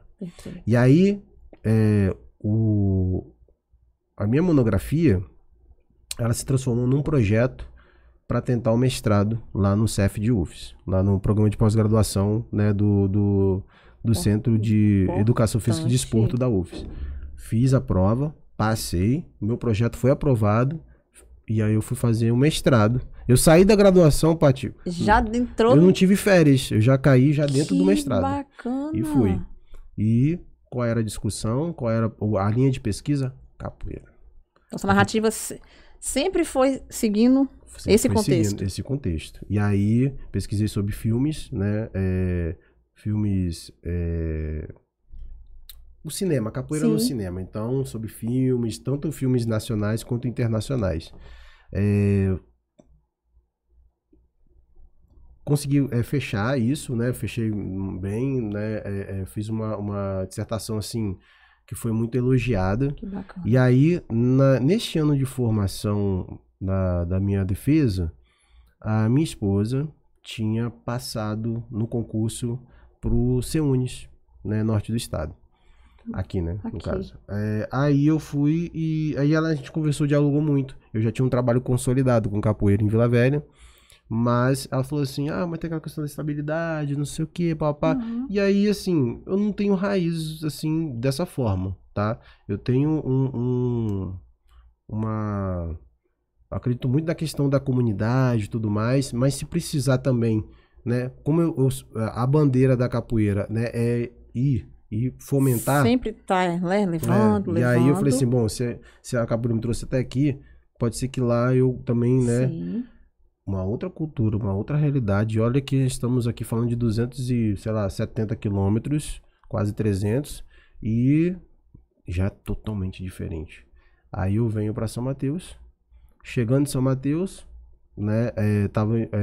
Speaker 2: E aí, a minha monografia, ela se transformou num projeto para tentar o mestrado lá no CEF de UFES, lá no programa de pós-graduação, né, do Centro de Educação Física e Desporto da UFES. Fiz a prova, passei, meu projeto foi aprovado, E aí eu fui fazer um mestrado. Eu saí da graduação, Paty.
Speaker 1: Já entrou...
Speaker 2: Eu não tive férias, eu já caí já dentro do mestrado.
Speaker 1: Bacana.
Speaker 2: E fui. E qual era a discussão? Qual era a linha de pesquisa? Capoeira.
Speaker 1: Nossa narrativa sempre foi seguindo esse contexto.
Speaker 2: Seguindo esse contexto. E aí pesquisei sobre filmes, né? Filmes... O cinema, capoeira no cinema. Então, sobre filmes, tanto filmes nacionais quanto internacionais. Consegui fechar isso, né? Fechei bem, né? Fiz uma dissertação, assim, que foi muito elogiada.
Speaker 1: Que bacana.
Speaker 2: E aí, neste ano de formação da minha defesa, a minha esposa tinha passado no concurso pro CEUNES, né? Norte do estado. Aqui, né? No caso. Aí eu fui e aí a gente conversou, dialogou muito. Eu já tinha um trabalho consolidado com capoeira em Vila Velha, mas ela falou assim, mas tem aquela questão da estabilidade, não sei o que, papá.
Speaker 1: Uhum.
Speaker 2: E aí, assim, eu não tenho raízes, assim, dessa forma, tá? Eu tenho acredito muito na questão da comunidade e tudo mais, mas se precisar também, né? Como a bandeira da capoeira, né? É ir e fomentar.
Speaker 1: Sempre tá levando.
Speaker 2: E aí eu falei assim, bom, se a capoeira me trouxe até aqui, pode ser que lá eu também, né?
Speaker 1: Sim.
Speaker 2: Uma outra cultura, uma outra realidade. E olha que estamos aqui falando de 270 quilômetros, quase 300, e já totalmente diferente. Aí eu venho para São Mateus. Chegando em São Mateus, né?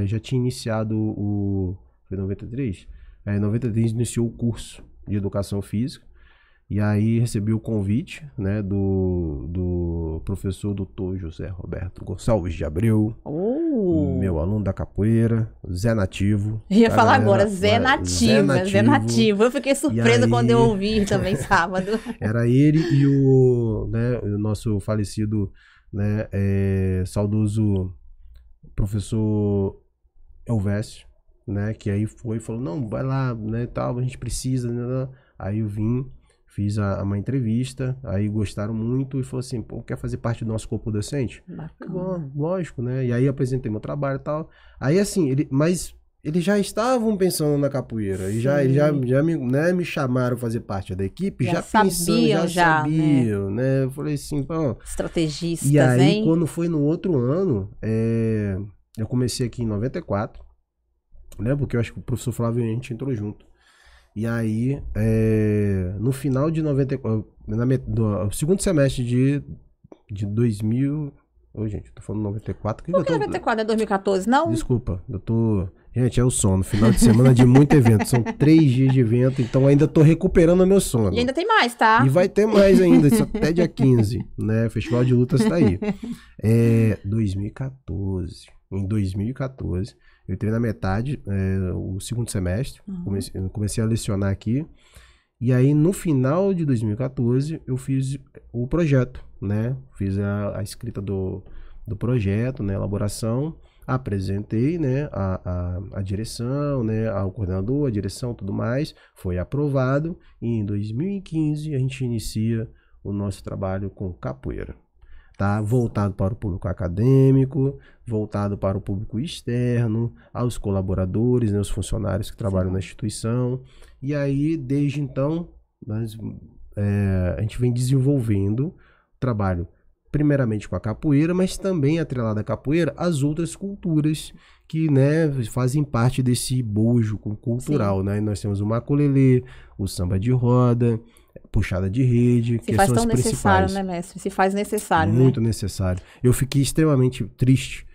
Speaker 2: Já tinha iniciado foi 93? Em 93 iniciou o curso de Educação Física. E aí recebi o convite, né, do professor Dr. José Roberto Gonçalves de Abreu, meu aluno da capoeira, Zé Nativo.
Speaker 1: Eu ia falar agora, Zé Nativo. Eu fiquei surpresa quando eu ouvi também sábado.
Speaker 2: Era ele e o nosso falecido, né, saudoso professor Elvésio, né, que aí foi e falou, não, vai lá, né, tal, a gente precisa, né. Aí eu vim, fiz uma entrevista, aí gostaram muito e falou assim, pô, quer fazer parte do nosso corpo docente? Bom, lógico, né? E aí apresentei meu trabalho e tal. Aí assim, mas eles já estavam pensando na capoeira. E já me chamaram a fazer parte da equipe, já pensando, já sabiam, né? Eu falei assim, pô...
Speaker 1: Estrategistas,
Speaker 2: e aí,
Speaker 1: hein?
Speaker 2: quando foi no outro ano, eu comecei aqui em 94, né? Porque eu acho que o professor Flávio, a gente entrou junto. E aí, no final de 94, no segundo semestre de 2000... Ô, gente, eu tô falando 94.
Speaker 1: Por que 94 é 2014, não?
Speaker 2: Desculpa, eu tô... Gente, é o sono. Final de semana de muito evento. São 3 dias de evento, então ainda tô recuperando o meu sono.
Speaker 1: E ainda tem mais, tá?
Speaker 2: E vai ter mais ainda, isso até dia 15, né? Festival de Lutas tá aí. 2014. Em 2014... Eu entrei na metade, o segundo semestre, comecei a lecionar aqui. E aí, no final de 2014, eu fiz o projeto, né? Fiz a escrita do projeto, né? Elaboração, apresentei, né? A direção, né? Ao coordenador, a direção, tudo mais. Foi aprovado. E em 2015, a gente inicia o nosso trabalho com capoeira. Tá? Voltado para o público acadêmico, voltado para o público externo, aos colaboradores, né, os funcionários que trabalham na instituição. E aí, desde então, a gente vem desenvolvendo trabalho, primeiramente com a capoeira, mas também atrelado à capoeira, as outras culturas que, né, fazem parte desse bojo cultural. Né? Nós temos o maculelê, o samba de roda, puxada de rede, que são as principais. Se faz tão necessário,
Speaker 1: né, mestre? Se faz necessário,
Speaker 2: muito necessário. Eu fiquei extremamente triste,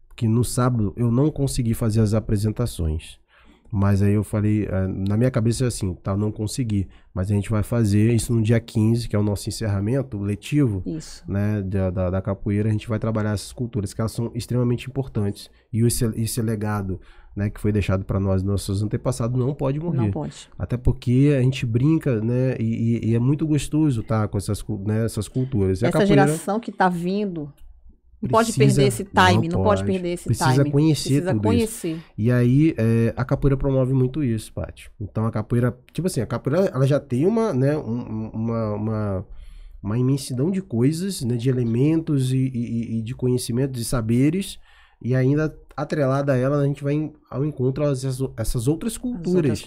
Speaker 2: porque no sábado eu não consegui fazer as apresentações. Mas aí eu falei, na minha cabeça é assim, tá, não consegui. Mas a gente vai fazer isso no dia 15, que é o nosso encerramento letivo, né, da capoeira. A gente vai trabalhar essas culturas, que elas são extremamente importantes. E esse legado, né, que foi deixado para nós, nossos antepassados, não pode morrer.
Speaker 1: Não pode.
Speaker 2: Até porque a gente brinca, né, e é muito gostoso, tá, com essas culturas. E
Speaker 1: essa geração que tá vindo não pode perder esse time, não pode perder esse time.
Speaker 2: Precisa conhecer. E aí, a capoeira promove muito isso, Paty. Então, a capoeira, tipo assim, a capoeira, ela já tem uma, né, uma imensidão de coisas, né, de elementos e de conhecimentos, de saberes, e ainda atrelada a ela, a gente vai ao encontro essas outras culturas,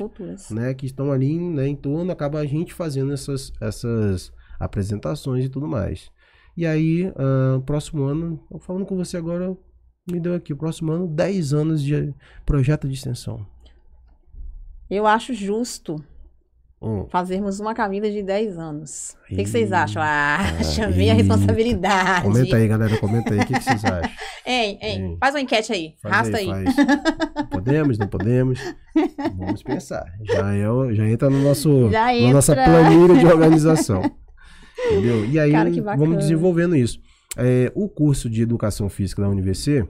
Speaker 2: né, que estão ali, né, em torno, acaba a gente fazendo essas apresentações e tudo mais. E aí, próximo ano, falando com você agora, me deu aqui, o próximo ano, 10 anos de projeto de extensão.
Speaker 1: Eu acho justo fazermos uma caminhada de 10 anos. O que vocês acham? Chamei a responsabilidade.
Speaker 2: Comenta aí, galera, comenta aí, o que vocês acham?
Speaker 1: Hein, faz uma enquete aí, arrasta aí.
Speaker 2: Podemos, não podemos? Vamos pensar. Já entra no na nossa planilha de organização. Entendeu? E aí, cara, vamos desenvolvendo isso. O curso de Educação Física da UniVC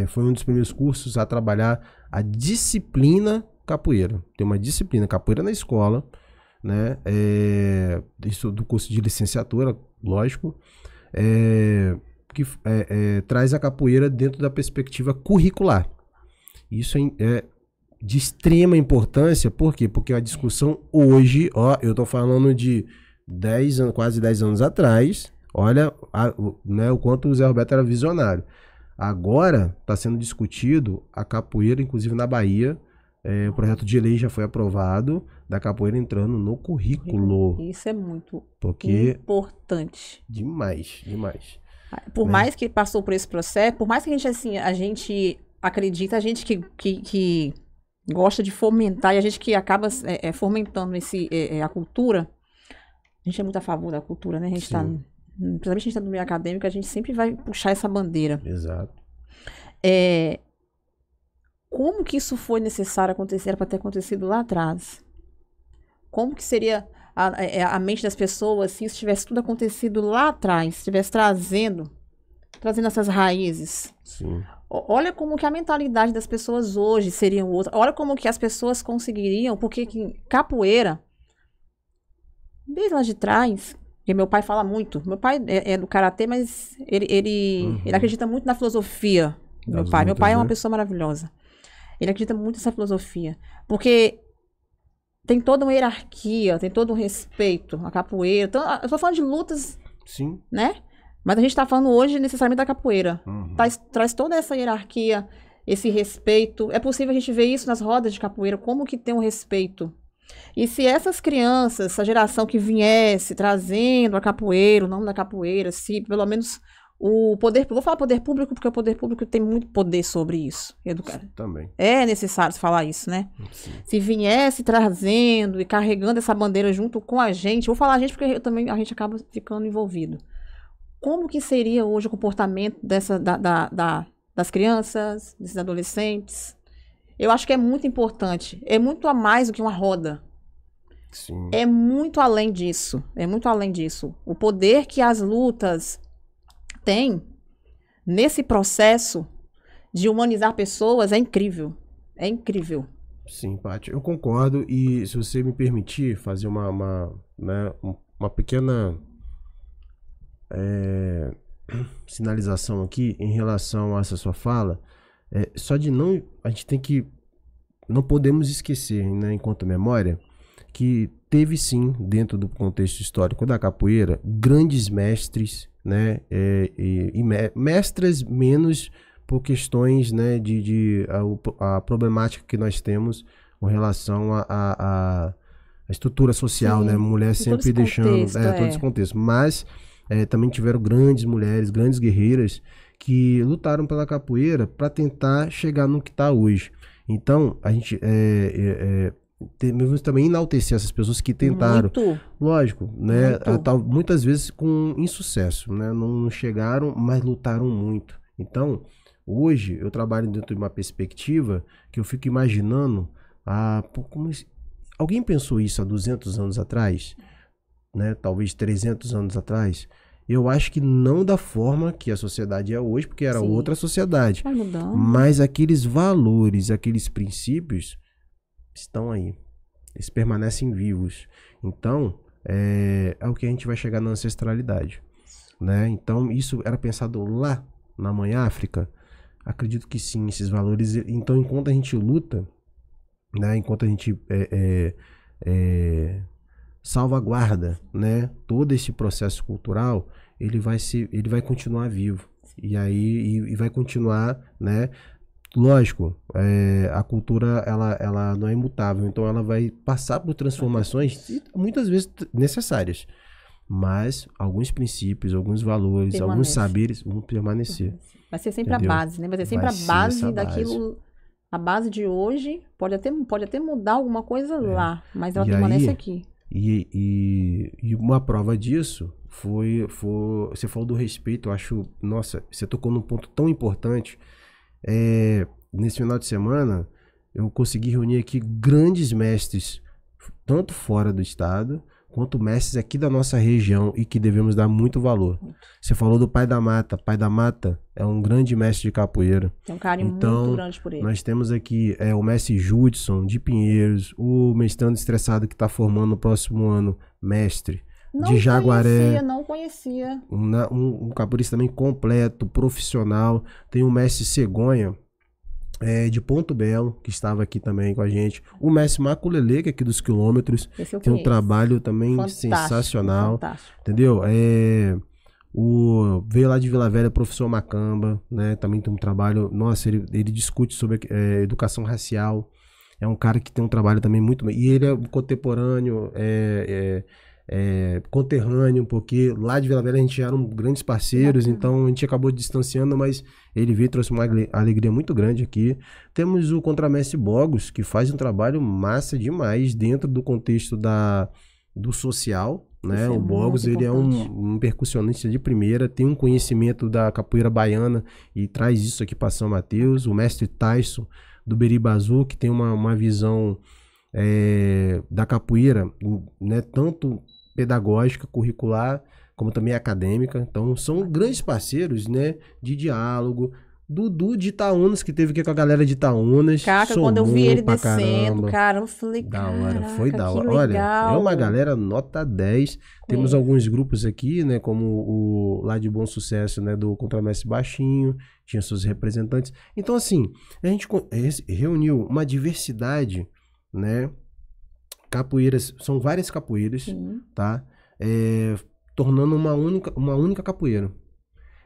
Speaker 2: foi um dos primeiros cursos a trabalhar a disciplina capoeira. Tem uma disciplina capoeira na escola, né? Isso do curso de licenciatura, lógico, que traz a capoeira dentro da perspectiva curricular. Isso é de extrema importância, por quê? Porque a discussão hoje, eu tô falando de 10 anos, quase 10 anos atrás, olha né, o quanto o Zé Roberto era visionário. Agora está sendo discutido a capoeira, inclusive na Bahia. O projeto de lei já foi aprovado, da capoeira entrando no currículo.
Speaker 1: Isso é muito importante.
Speaker 2: Demais.
Speaker 1: Por mais que passou por esse processo, por mais que a gente acredita, a gente que gosta de fomentar, e a gente que acaba fomentando a cultura, a gente é muito a favor da cultura, né? A gente está, principalmente a gente está no meio acadêmico, a gente sempre vai puxar essa bandeira.
Speaker 2: Exato.
Speaker 1: Como que isso foi necessário acontecer, era para ter acontecido lá atrás? Como que seria a mente das pessoas se isso tivesse tudo acontecido lá atrás, estivesse trazendo essas raízes?
Speaker 2: Sim.
Speaker 1: Olha como que a mentalidade das pessoas hoje seria outra. Olha como que as pessoas conseguiriam, porque capoeira, desde lá de trás, porque meu pai fala muito. Meu pai é do karatê, mas ele acredita muito na filosofia. Meu pai é uma pessoa maravilhosa. Ele acredita muito nessa filosofia. Porque tem toda uma hierarquia, tem todo um respeito. A capoeira. Então, eu estou falando de lutas.
Speaker 2: Sim.
Speaker 1: Né? Mas a gente está falando hoje necessariamente da capoeira. Traz toda essa hierarquia, esse respeito. É possível a gente ver isso nas rodas de capoeira, como que tem um respeito. E se essas crianças, essa geração que viesse trazendo a capoeira, o nome da capoeira, se pelo menos o poder... Vou falar poder público, porque o poder público tem muito poder sobre isso. Educar.
Speaker 2: Também.
Speaker 1: É necessário falar isso, né?
Speaker 2: Sim.
Speaker 1: Se viesse trazendo e carregando essa bandeira junto com a gente, vou falar a gente porque a gente acaba ficando envolvido. Como que seria hoje o comportamento das crianças, desses adolescentes? Eu acho que é muito importante. É muito a mais do que uma roda.
Speaker 2: Sim.
Speaker 1: É muito além disso. É muito além disso. O poder que as lutas têm nesse processo de humanizar pessoas é incrível. É incrível.
Speaker 2: Sim, Paty, eu concordo. E se você me permitir fazer uma pequena sinalização aqui em relação a essa sua fala, só de a gente tem que, não podemos esquecer, né, enquanto memória, que teve sim, dentro do contexto histórico da capoeira, grandes mestres, né, mestras menos por questões, né, a problemática que nós temos com relação a estrutura social, sim, né, mulher sempre deixando todo esse contexto, mas também tiveram grandes mulheres, grandes guerreiras que lutaram pela capoeira para tentar chegar no que está hoje. Então, a gente devemos também enaltecer essas pessoas que tentaram. Muito. Lógico, né? Muitas vezes com insucesso, né? Não chegaram, mas lutaram muito. Então, hoje eu trabalho dentro de uma perspectiva que eu fico imaginando, alguém pensou isso há 200 anos atrás? Né, talvez 300 anos atrás, eu acho que não da forma que a sociedade é hoje, porque era outra sociedade.
Speaker 1: Vai mudando.
Speaker 2: Mas aqueles valores, aqueles princípios estão aí. Eles permanecem vivos. Então, é o que a gente vai chegar na ancestralidade. Né? Então, isso era pensado lá na Mãe África? Acredito que sim, esses valores. Então, enquanto a gente luta, né, enquanto a gente salvaguarda, né, todo esse processo cultural, ele vai continuar vivo. E aí e vai continuar, né? Lógico, a cultura ela não é imutável, então ela vai passar por transformações muitas vezes necessárias. Mas alguns princípios, alguns valores, alguns saberes vão permanecer.
Speaker 1: Vai ser sempre
Speaker 2: entendeu?
Speaker 1: a base, né? Vai ser sempre
Speaker 2: Vai
Speaker 1: a base
Speaker 2: ser essa
Speaker 1: daquilo. A base de hoje pode até mudar alguma coisa lá, mas ela
Speaker 2: E
Speaker 1: permanece
Speaker 2: aí,
Speaker 1: aqui.
Speaker 2: E uma prova disso foi. Você falou do respeito, eu acho. Nossa, você tocou num ponto tão importante. Nesse final de semana, eu consegui reunir aqui grandes mestres, tanto fora do estado, quanto mestres aqui da nossa região e que devemos dar muito valor. Você falou do Pai da Mata. Pai da Mata é um grande mestre de capoeira.
Speaker 1: Tem um carinho muito grande por ele.
Speaker 2: Nós temos aqui o mestre Judson de Pinheiros, o mestrando estressado que está formando no próximo ano, mestre de Jaguaré.
Speaker 1: Não conhecia.
Speaker 2: Um capoeirista também completo, profissional. Tem o mestre Cegonha, de Ponto Belo, que estava aqui também com a gente. O mestre Maculelê, que é aqui dos quilômetros. Tem um trabalho também sensacional.
Speaker 1: Fantástico.
Speaker 2: Entendeu? Veio lá de Vila Velha, professor Macamba, né? Também tem um trabalho. Nossa, ele discute sobre educação racial. É um cara que tem um trabalho também muito. E ele é contemporâneo, conterrâneo, porque lá de Vila Velha a gente já eram grandes parceiros, então a gente acabou distanciando, mas ele veio e trouxe uma alegria muito grande aqui. Temos o contramestre Bogos, que faz um trabalho massa demais dentro do contexto do social, né? O Bogos, ele é um percussionista de primeira, tem um conhecimento da capoeira baiana e traz isso aqui para São Mateus. O mestre Tyson, do Beribazu, que tem uma visão da capoeira, né? Tanto pedagógica, curricular, como também acadêmica. Então, são grandes parceiros, né? De diálogo. Dudu de Itaúnas, que teve aqui com a galera de Itaúnas.
Speaker 1: Cara, quando eu vi ele descendo,
Speaker 2: caramba.
Speaker 1: cara, eu falei,
Speaker 2: da hora, foi da hora.
Speaker 1: Legal.
Speaker 2: Olha, é uma galera nota 10. Temos alguns grupos aqui, né? Como o lá de Bom Sucesso, né? Do Contramestre Baixinho, tinha seus representantes. Então, assim, a gente reuniu uma diversidade, né? Capoeiras, são várias capoeiras, tá? Tornando uma única capoeira.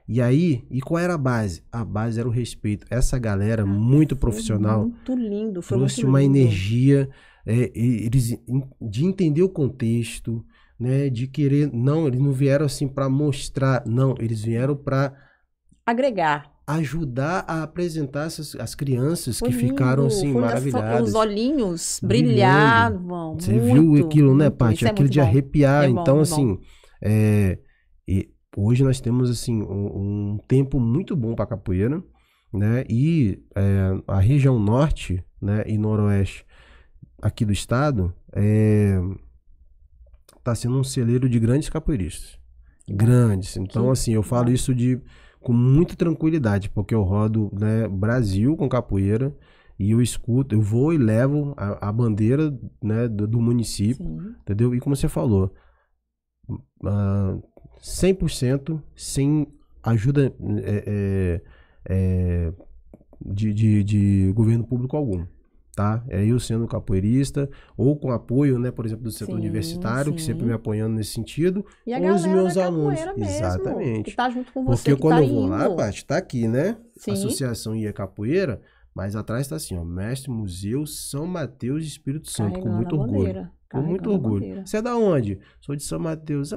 Speaker 2: E aí, qual era a base? A base era o respeito. Essa galera muito profissional.
Speaker 1: Muito lindo, foi
Speaker 2: trouxe
Speaker 1: muito
Speaker 2: uma
Speaker 1: lindo.
Speaker 2: Energia, de entender o contexto, né? De querer. Não, eles não vieram assim para mostrar, não, eles vieram para
Speaker 1: agregar.
Speaker 2: Ajudar a apresentar as crianças que ficaram assim maravilhadas.
Speaker 1: Os olhinhos brilhavam.
Speaker 2: Você viu aquilo, né, Paty? Aquilo de arrepiar. Então, assim, hoje nós temos assim um tempo muito bom para capoeira, né? E a região norte, né, e noroeste aqui do estado tá sendo um celeiro de grandes capoeiristas. Grandes. Então, assim, eu falo isso com muita tranquilidade, porque eu rodo, né, Brasil com capoeira e eu escuto, eu vou e levo a bandeira, né, do município, entendeu? E como você falou, 100% sem ajuda de governo público algum. Tá? Eu sendo capoeirista, ou com apoio, né, por exemplo, do setor universitário, que sempre me apoiando nesse sentido,
Speaker 1: e
Speaker 2: ou os meus alunos.
Speaker 1: Mesmo,
Speaker 2: exatamente.
Speaker 1: Que tá junto com você.
Speaker 2: Porque quando
Speaker 1: tá
Speaker 2: eu vou lá, Paty, tá aqui, né?
Speaker 1: Sim.
Speaker 2: Associação IA Capoeira, mas atrás tá assim, ó, Mestre Museu São Mateus de Espírito Santo, com muito orgulho. Com muito orgulho. Você é da onde? Sou de São Mateus.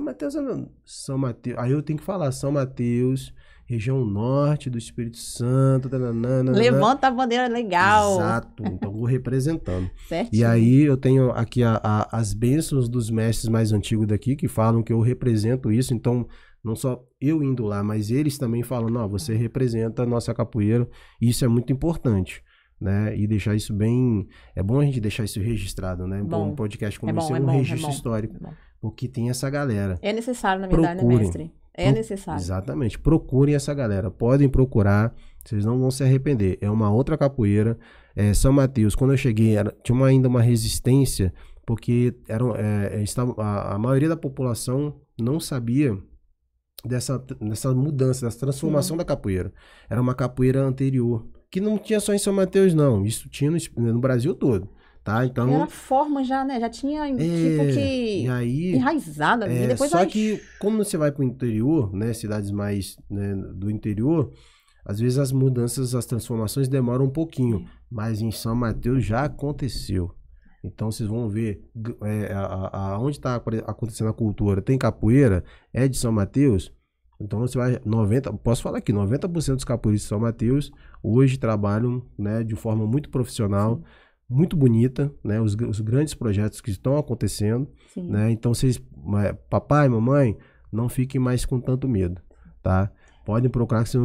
Speaker 2: São Mateus. Aí eu tenho que falar São Mateus, região norte do Espírito Santo.
Speaker 1: Levanta a bandeira legal.
Speaker 2: Exato. Então vou representando.
Speaker 1: Certinho.
Speaker 2: E aí eu tenho aqui as bênçãos dos mestres mais antigos daqui, que falam que eu represento isso. Então, não só eu indo lá, mas eles também falam, não, você representa a nossa capoeira. E isso é muito importante. Né? E deixar isso bem... É bom a gente deixar isso registrado, né? Um podcast como esse é um registro histórico. Porque tem essa galera.
Speaker 1: É necessário, na verdade, né, mestre? É necessário.
Speaker 2: Exatamente. Procurem essa galera. Podem procurar. Vocês não vão se arrepender. É uma outra capoeira. São Mateus, quando eu cheguei, tinha ainda uma resistência, porque a maioria da população não sabia dessa mudança, dessa transformação da capoeira. Era uma capoeira anterior, que não tinha só em São Mateus, não. Isso tinha no Brasil todo. tá? Então...
Speaker 1: Era forma já, né? Já tinha, tipo que...
Speaker 2: E aí...
Speaker 1: enraizada ali, depois
Speaker 2: só
Speaker 1: vai...
Speaker 2: que, como você vai pro interior, né? Cidades mais, né, do interior, às vezes as mudanças, as transformações demoram um pouquinho. Mas em São Mateus já aconteceu. Então vocês vão ver onde está acontecendo a cultura. Tem capoeira, é de São Mateus. Então você vai, posso falar aqui, 90% dos capoeiristas de São Mateus hoje trabalham, né, de forma muito profissional, sim, muito bonita, né, os grandes projetos que estão acontecendo, né, então vocês, papai, mamãe, não fiquem mais com tanto medo, tá? Podem procurar, que vocês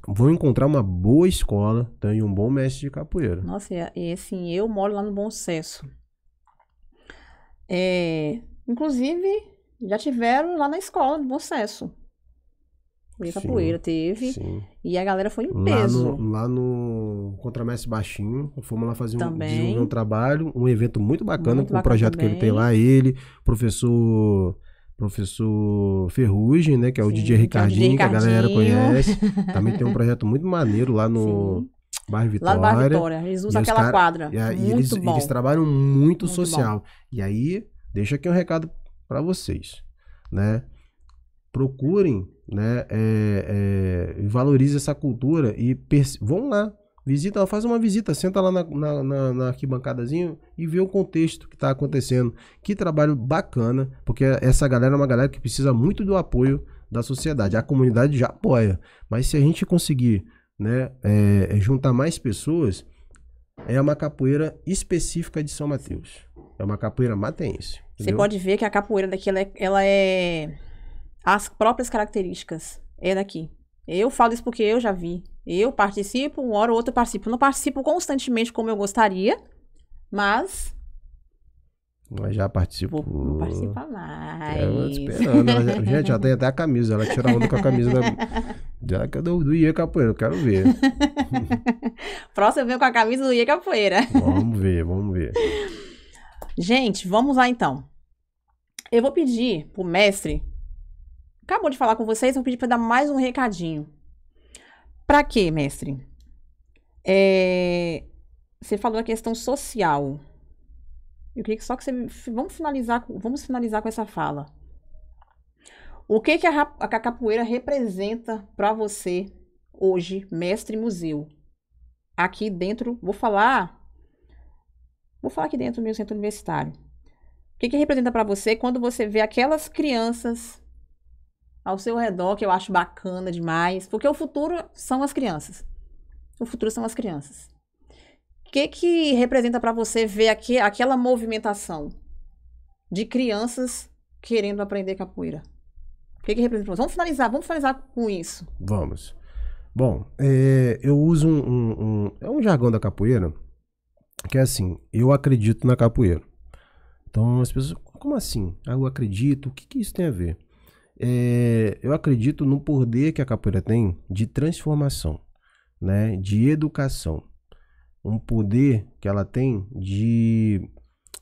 Speaker 2: vão encontrar uma boa escola, tem um bom mestre de capoeira.
Speaker 1: Nossa, e assim, eu moro lá no Bom Sucesso. Inclusive, já tiveram lá na escola do Bom Sucesso. Capoeira teve. Sim. E a galera foi em peso.
Speaker 2: Lá no Contramestre Baixinho, fomos lá fazer desenvolver um trabalho, um evento muito bacana com o projeto também que ele tem lá. Ele, professor Ferrugem, né, que é o DJ Ricardinho, que a galera conhece. Também tem um projeto muito maneiro lá no bairro Vitória.
Speaker 1: Lá no bairro Vitória, eles usam aquela quadra.
Speaker 2: Muito bom. Eles trabalham muito social. Bom. E aí, deixa aqui um recado para vocês, né? Procurem, né, valorize essa cultura e vão lá, visita, faz uma visita, senta lá na arquibancadazinha e vê o contexto que está acontecendo. Que trabalho bacana, porque essa galera é uma galera que precisa muito do apoio da sociedade. A comunidade já apoia, mas se a gente conseguir, né, juntar mais pessoas, é uma capoeira específica de São Mateus. É uma capoeira matense.
Speaker 1: Você pode ver que a capoeira daqui, ela é... As próprias características é daqui. Eu falo isso porque eu já vi. Eu participo, uma hora ou outra eu participo. Não participo constantemente como eu gostaria, mas
Speaker 2: já participo.
Speaker 1: Vou participar mais.
Speaker 2: Eu esperando. Gente, já tem até a camisa. Ela tira onda com a camisa do Iê Capoeira. Eu quero ver.
Speaker 1: Próximo eu venho com a camisa do Iê Capoeira.
Speaker 2: Vamos ver.
Speaker 1: Gente, vamos lá então. Eu vou pedir pro mestre... Acabou de falar com vocês, vou pedir para dar mais um recadinho. Para quê, mestre? Você falou a questão social. Eu queria que só que você... Vamos finalizar com essa fala. O que a capoeira representa para você hoje, mestre museu? Aqui dentro, vou falar aqui dentro do meu centro universitário. O que representa para você quando você vê aquelas crianças ao seu redor, que eu acho bacana demais, porque o futuro são as crianças. O futuro são as crianças. O que representa para você ver aquela movimentação de crianças querendo aprender capoeira? O que representa para você? Vamos finalizar com isso.
Speaker 2: Vamos. Bom, eu uso um jargão da capoeira, que é assim, eu acredito na capoeira. Então as pessoas, como assim? Eu acredito, o que isso tem a ver? Eu acredito no poder que a capoeira tem de transformação, né, de educação, um poder que ela tem de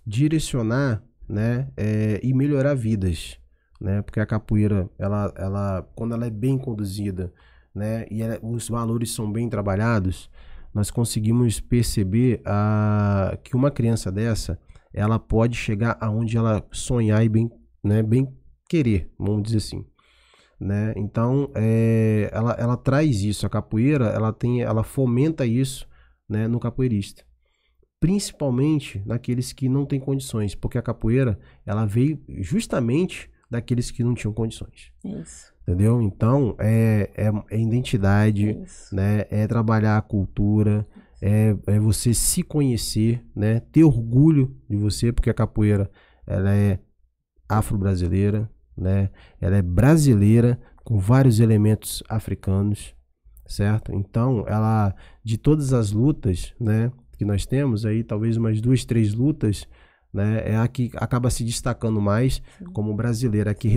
Speaker 2: direcionar, né, e melhorar vidas, né, porque a capoeira, quando ela é bem conduzida, né, e os valores são bem trabalhados, nós conseguimos perceber que uma criança dessa, ela pode chegar aonde ela sonhar e bem querer, vamos dizer assim, né? Então ela traz isso, a capoeira ela fomenta isso, né, no capoeirista, principalmente naqueles que não têm condições, porque a capoeira ela veio justamente daqueles que não tinham condições.
Speaker 1: Isso.
Speaker 2: Entendeu? Então é identidade, isso, né? É trabalhar a cultura, é você se conhecer, né? Ter orgulho de você, porque a capoeira ela é afro-brasileira, né? Ela é brasileira com vários elementos africanos, certo? Então, ela, de todas as lutas, né, que nós temos aí, talvez umas 2, 3 lutas, né, é a que acaba se destacando mais, sim, como brasileira, que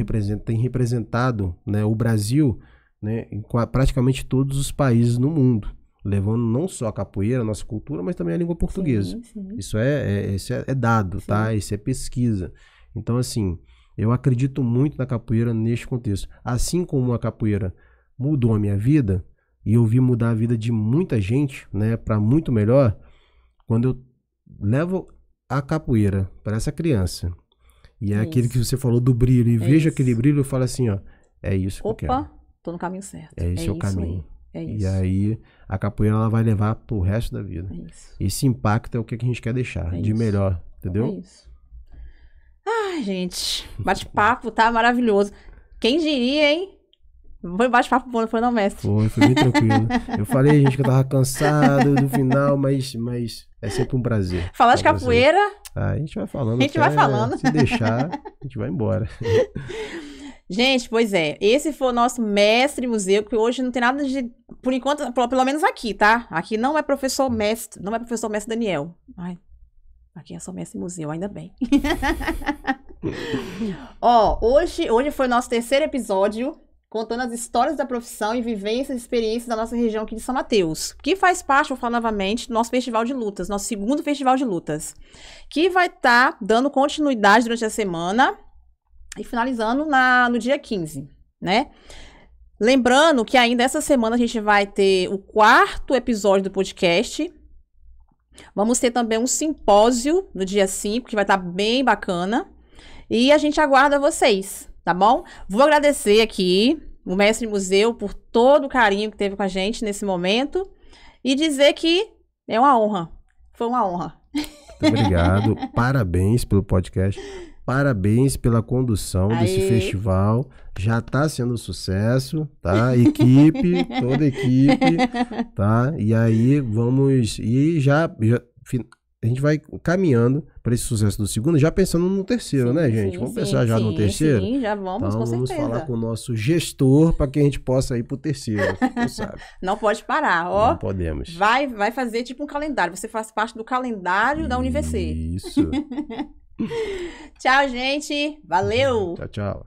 Speaker 2: tem representado, né, o Brasil, né, em praticamente todos os países no mundo, levando não só a capoeira, a nossa cultura, mas também a língua portuguesa. Sim, sim. Isso é dado, sim, tá? Isso é pesquisa. Então, assim, eu acredito muito na capoeira neste contexto. Assim como a capoeira mudou a minha vida, e eu vi mudar a vida de muita gente, né, para muito melhor, quando eu levo a capoeira para essa criança, e é
Speaker 1: Isso.
Speaker 2: aquele que você falou do brilho, e veja
Speaker 1: isso.
Speaker 2: aquele brilho, eu falo assim, ó, é isso que eu quero.
Speaker 1: Opa, tô no caminho certo.
Speaker 2: Esse é o caminho.
Speaker 1: Aí. É
Speaker 2: E
Speaker 1: isso.
Speaker 2: aí, a capoeira ela vai levar pro resto da vida.
Speaker 1: É isso.
Speaker 2: Esse impacto é o que a gente quer deixar,
Speaker 1: É
Speaker 2: de
Speaker 1: isso.
Speaker 2: melhor, entendeu?
Speaker 1: É isso. Ai, gente, bate-papo tá maravilhoso. Quem diria, hein? Foi bate-papo bom, não foi não, mestre?
Speaker 2: Foi bem tranquilo. Eu falei, gente, que eu tava cansado do final, mas é sempre um prazer.
Speaker 1: Falar de capoeira,
Speaker 2: A gente vai falando.
Speaker 1: A gente vai
Speaker 2: até
Speaker 1: falando.
Speaker 2: Se deixar, a gente vai embora.
Speaker 1: gente, pois é, esse foi o nosso mestre museu, que hoje não tem nada de, por enquanto, pelo menos aqui, tá? Aqui não é professor mestre, não é professor mestre Daniel. Ai, aqui é só mestre museu, ainda bem. Ó, hoje foi o nosso terceiro episódio, contando as histórias da profissão e vivências e experiências da nossa região aqui de São Mateus, que faz parte, vou falar novamente, do nosso festival de lutas, nosso segundo festival de lutas, que vai estar dando continuidade durante a semana e finalizando no dia 15, né? Lembrando que ainda essa semana a gente vai ter o 4º episódio do podcast. Vamos ter também um simpósio no dia 5, que vai estar bem bacana. E a gente aguarda vocês, tá bom? Vou agradecer aqui o mestre museu por todo o carinho que teve com a gente nesse momento e dizer que é uma honra. Foi uma honra.
Speaker 2: Muito obrigado. Parabéns pelo podcast. Parabéns pela condução desse festival. Já está sendo um sucesso, tá? Equipe, toda a equipe, tá? E aí vamos... E já a gente vai caminhando para esse sucesso do segundo, já pensando no terceiro,
Speaker 1: sim,
Speaker 2: né, gente? Vamos pensar já no terceiro?
Speaker 1: Sim, já vamos,
Speaker 2: então,
Speaker 1: com
Speaker 2: vamos
Speaker 1: certeza.
Speaker 2: falar com o nosso gestor para que a gente possa ir pro terceiro, não sabe?
Speaker 1: Não pode parar, ó.
Speaker 2: Não podemos.
Speaker 1: Vai fazer tipo um calendário. Você faz parte do calendário da UniVC.
Speaker 2: Isso.
Speaker 1: Tchau, gente. Valeu.
Speaker 2: Tchau, tchau.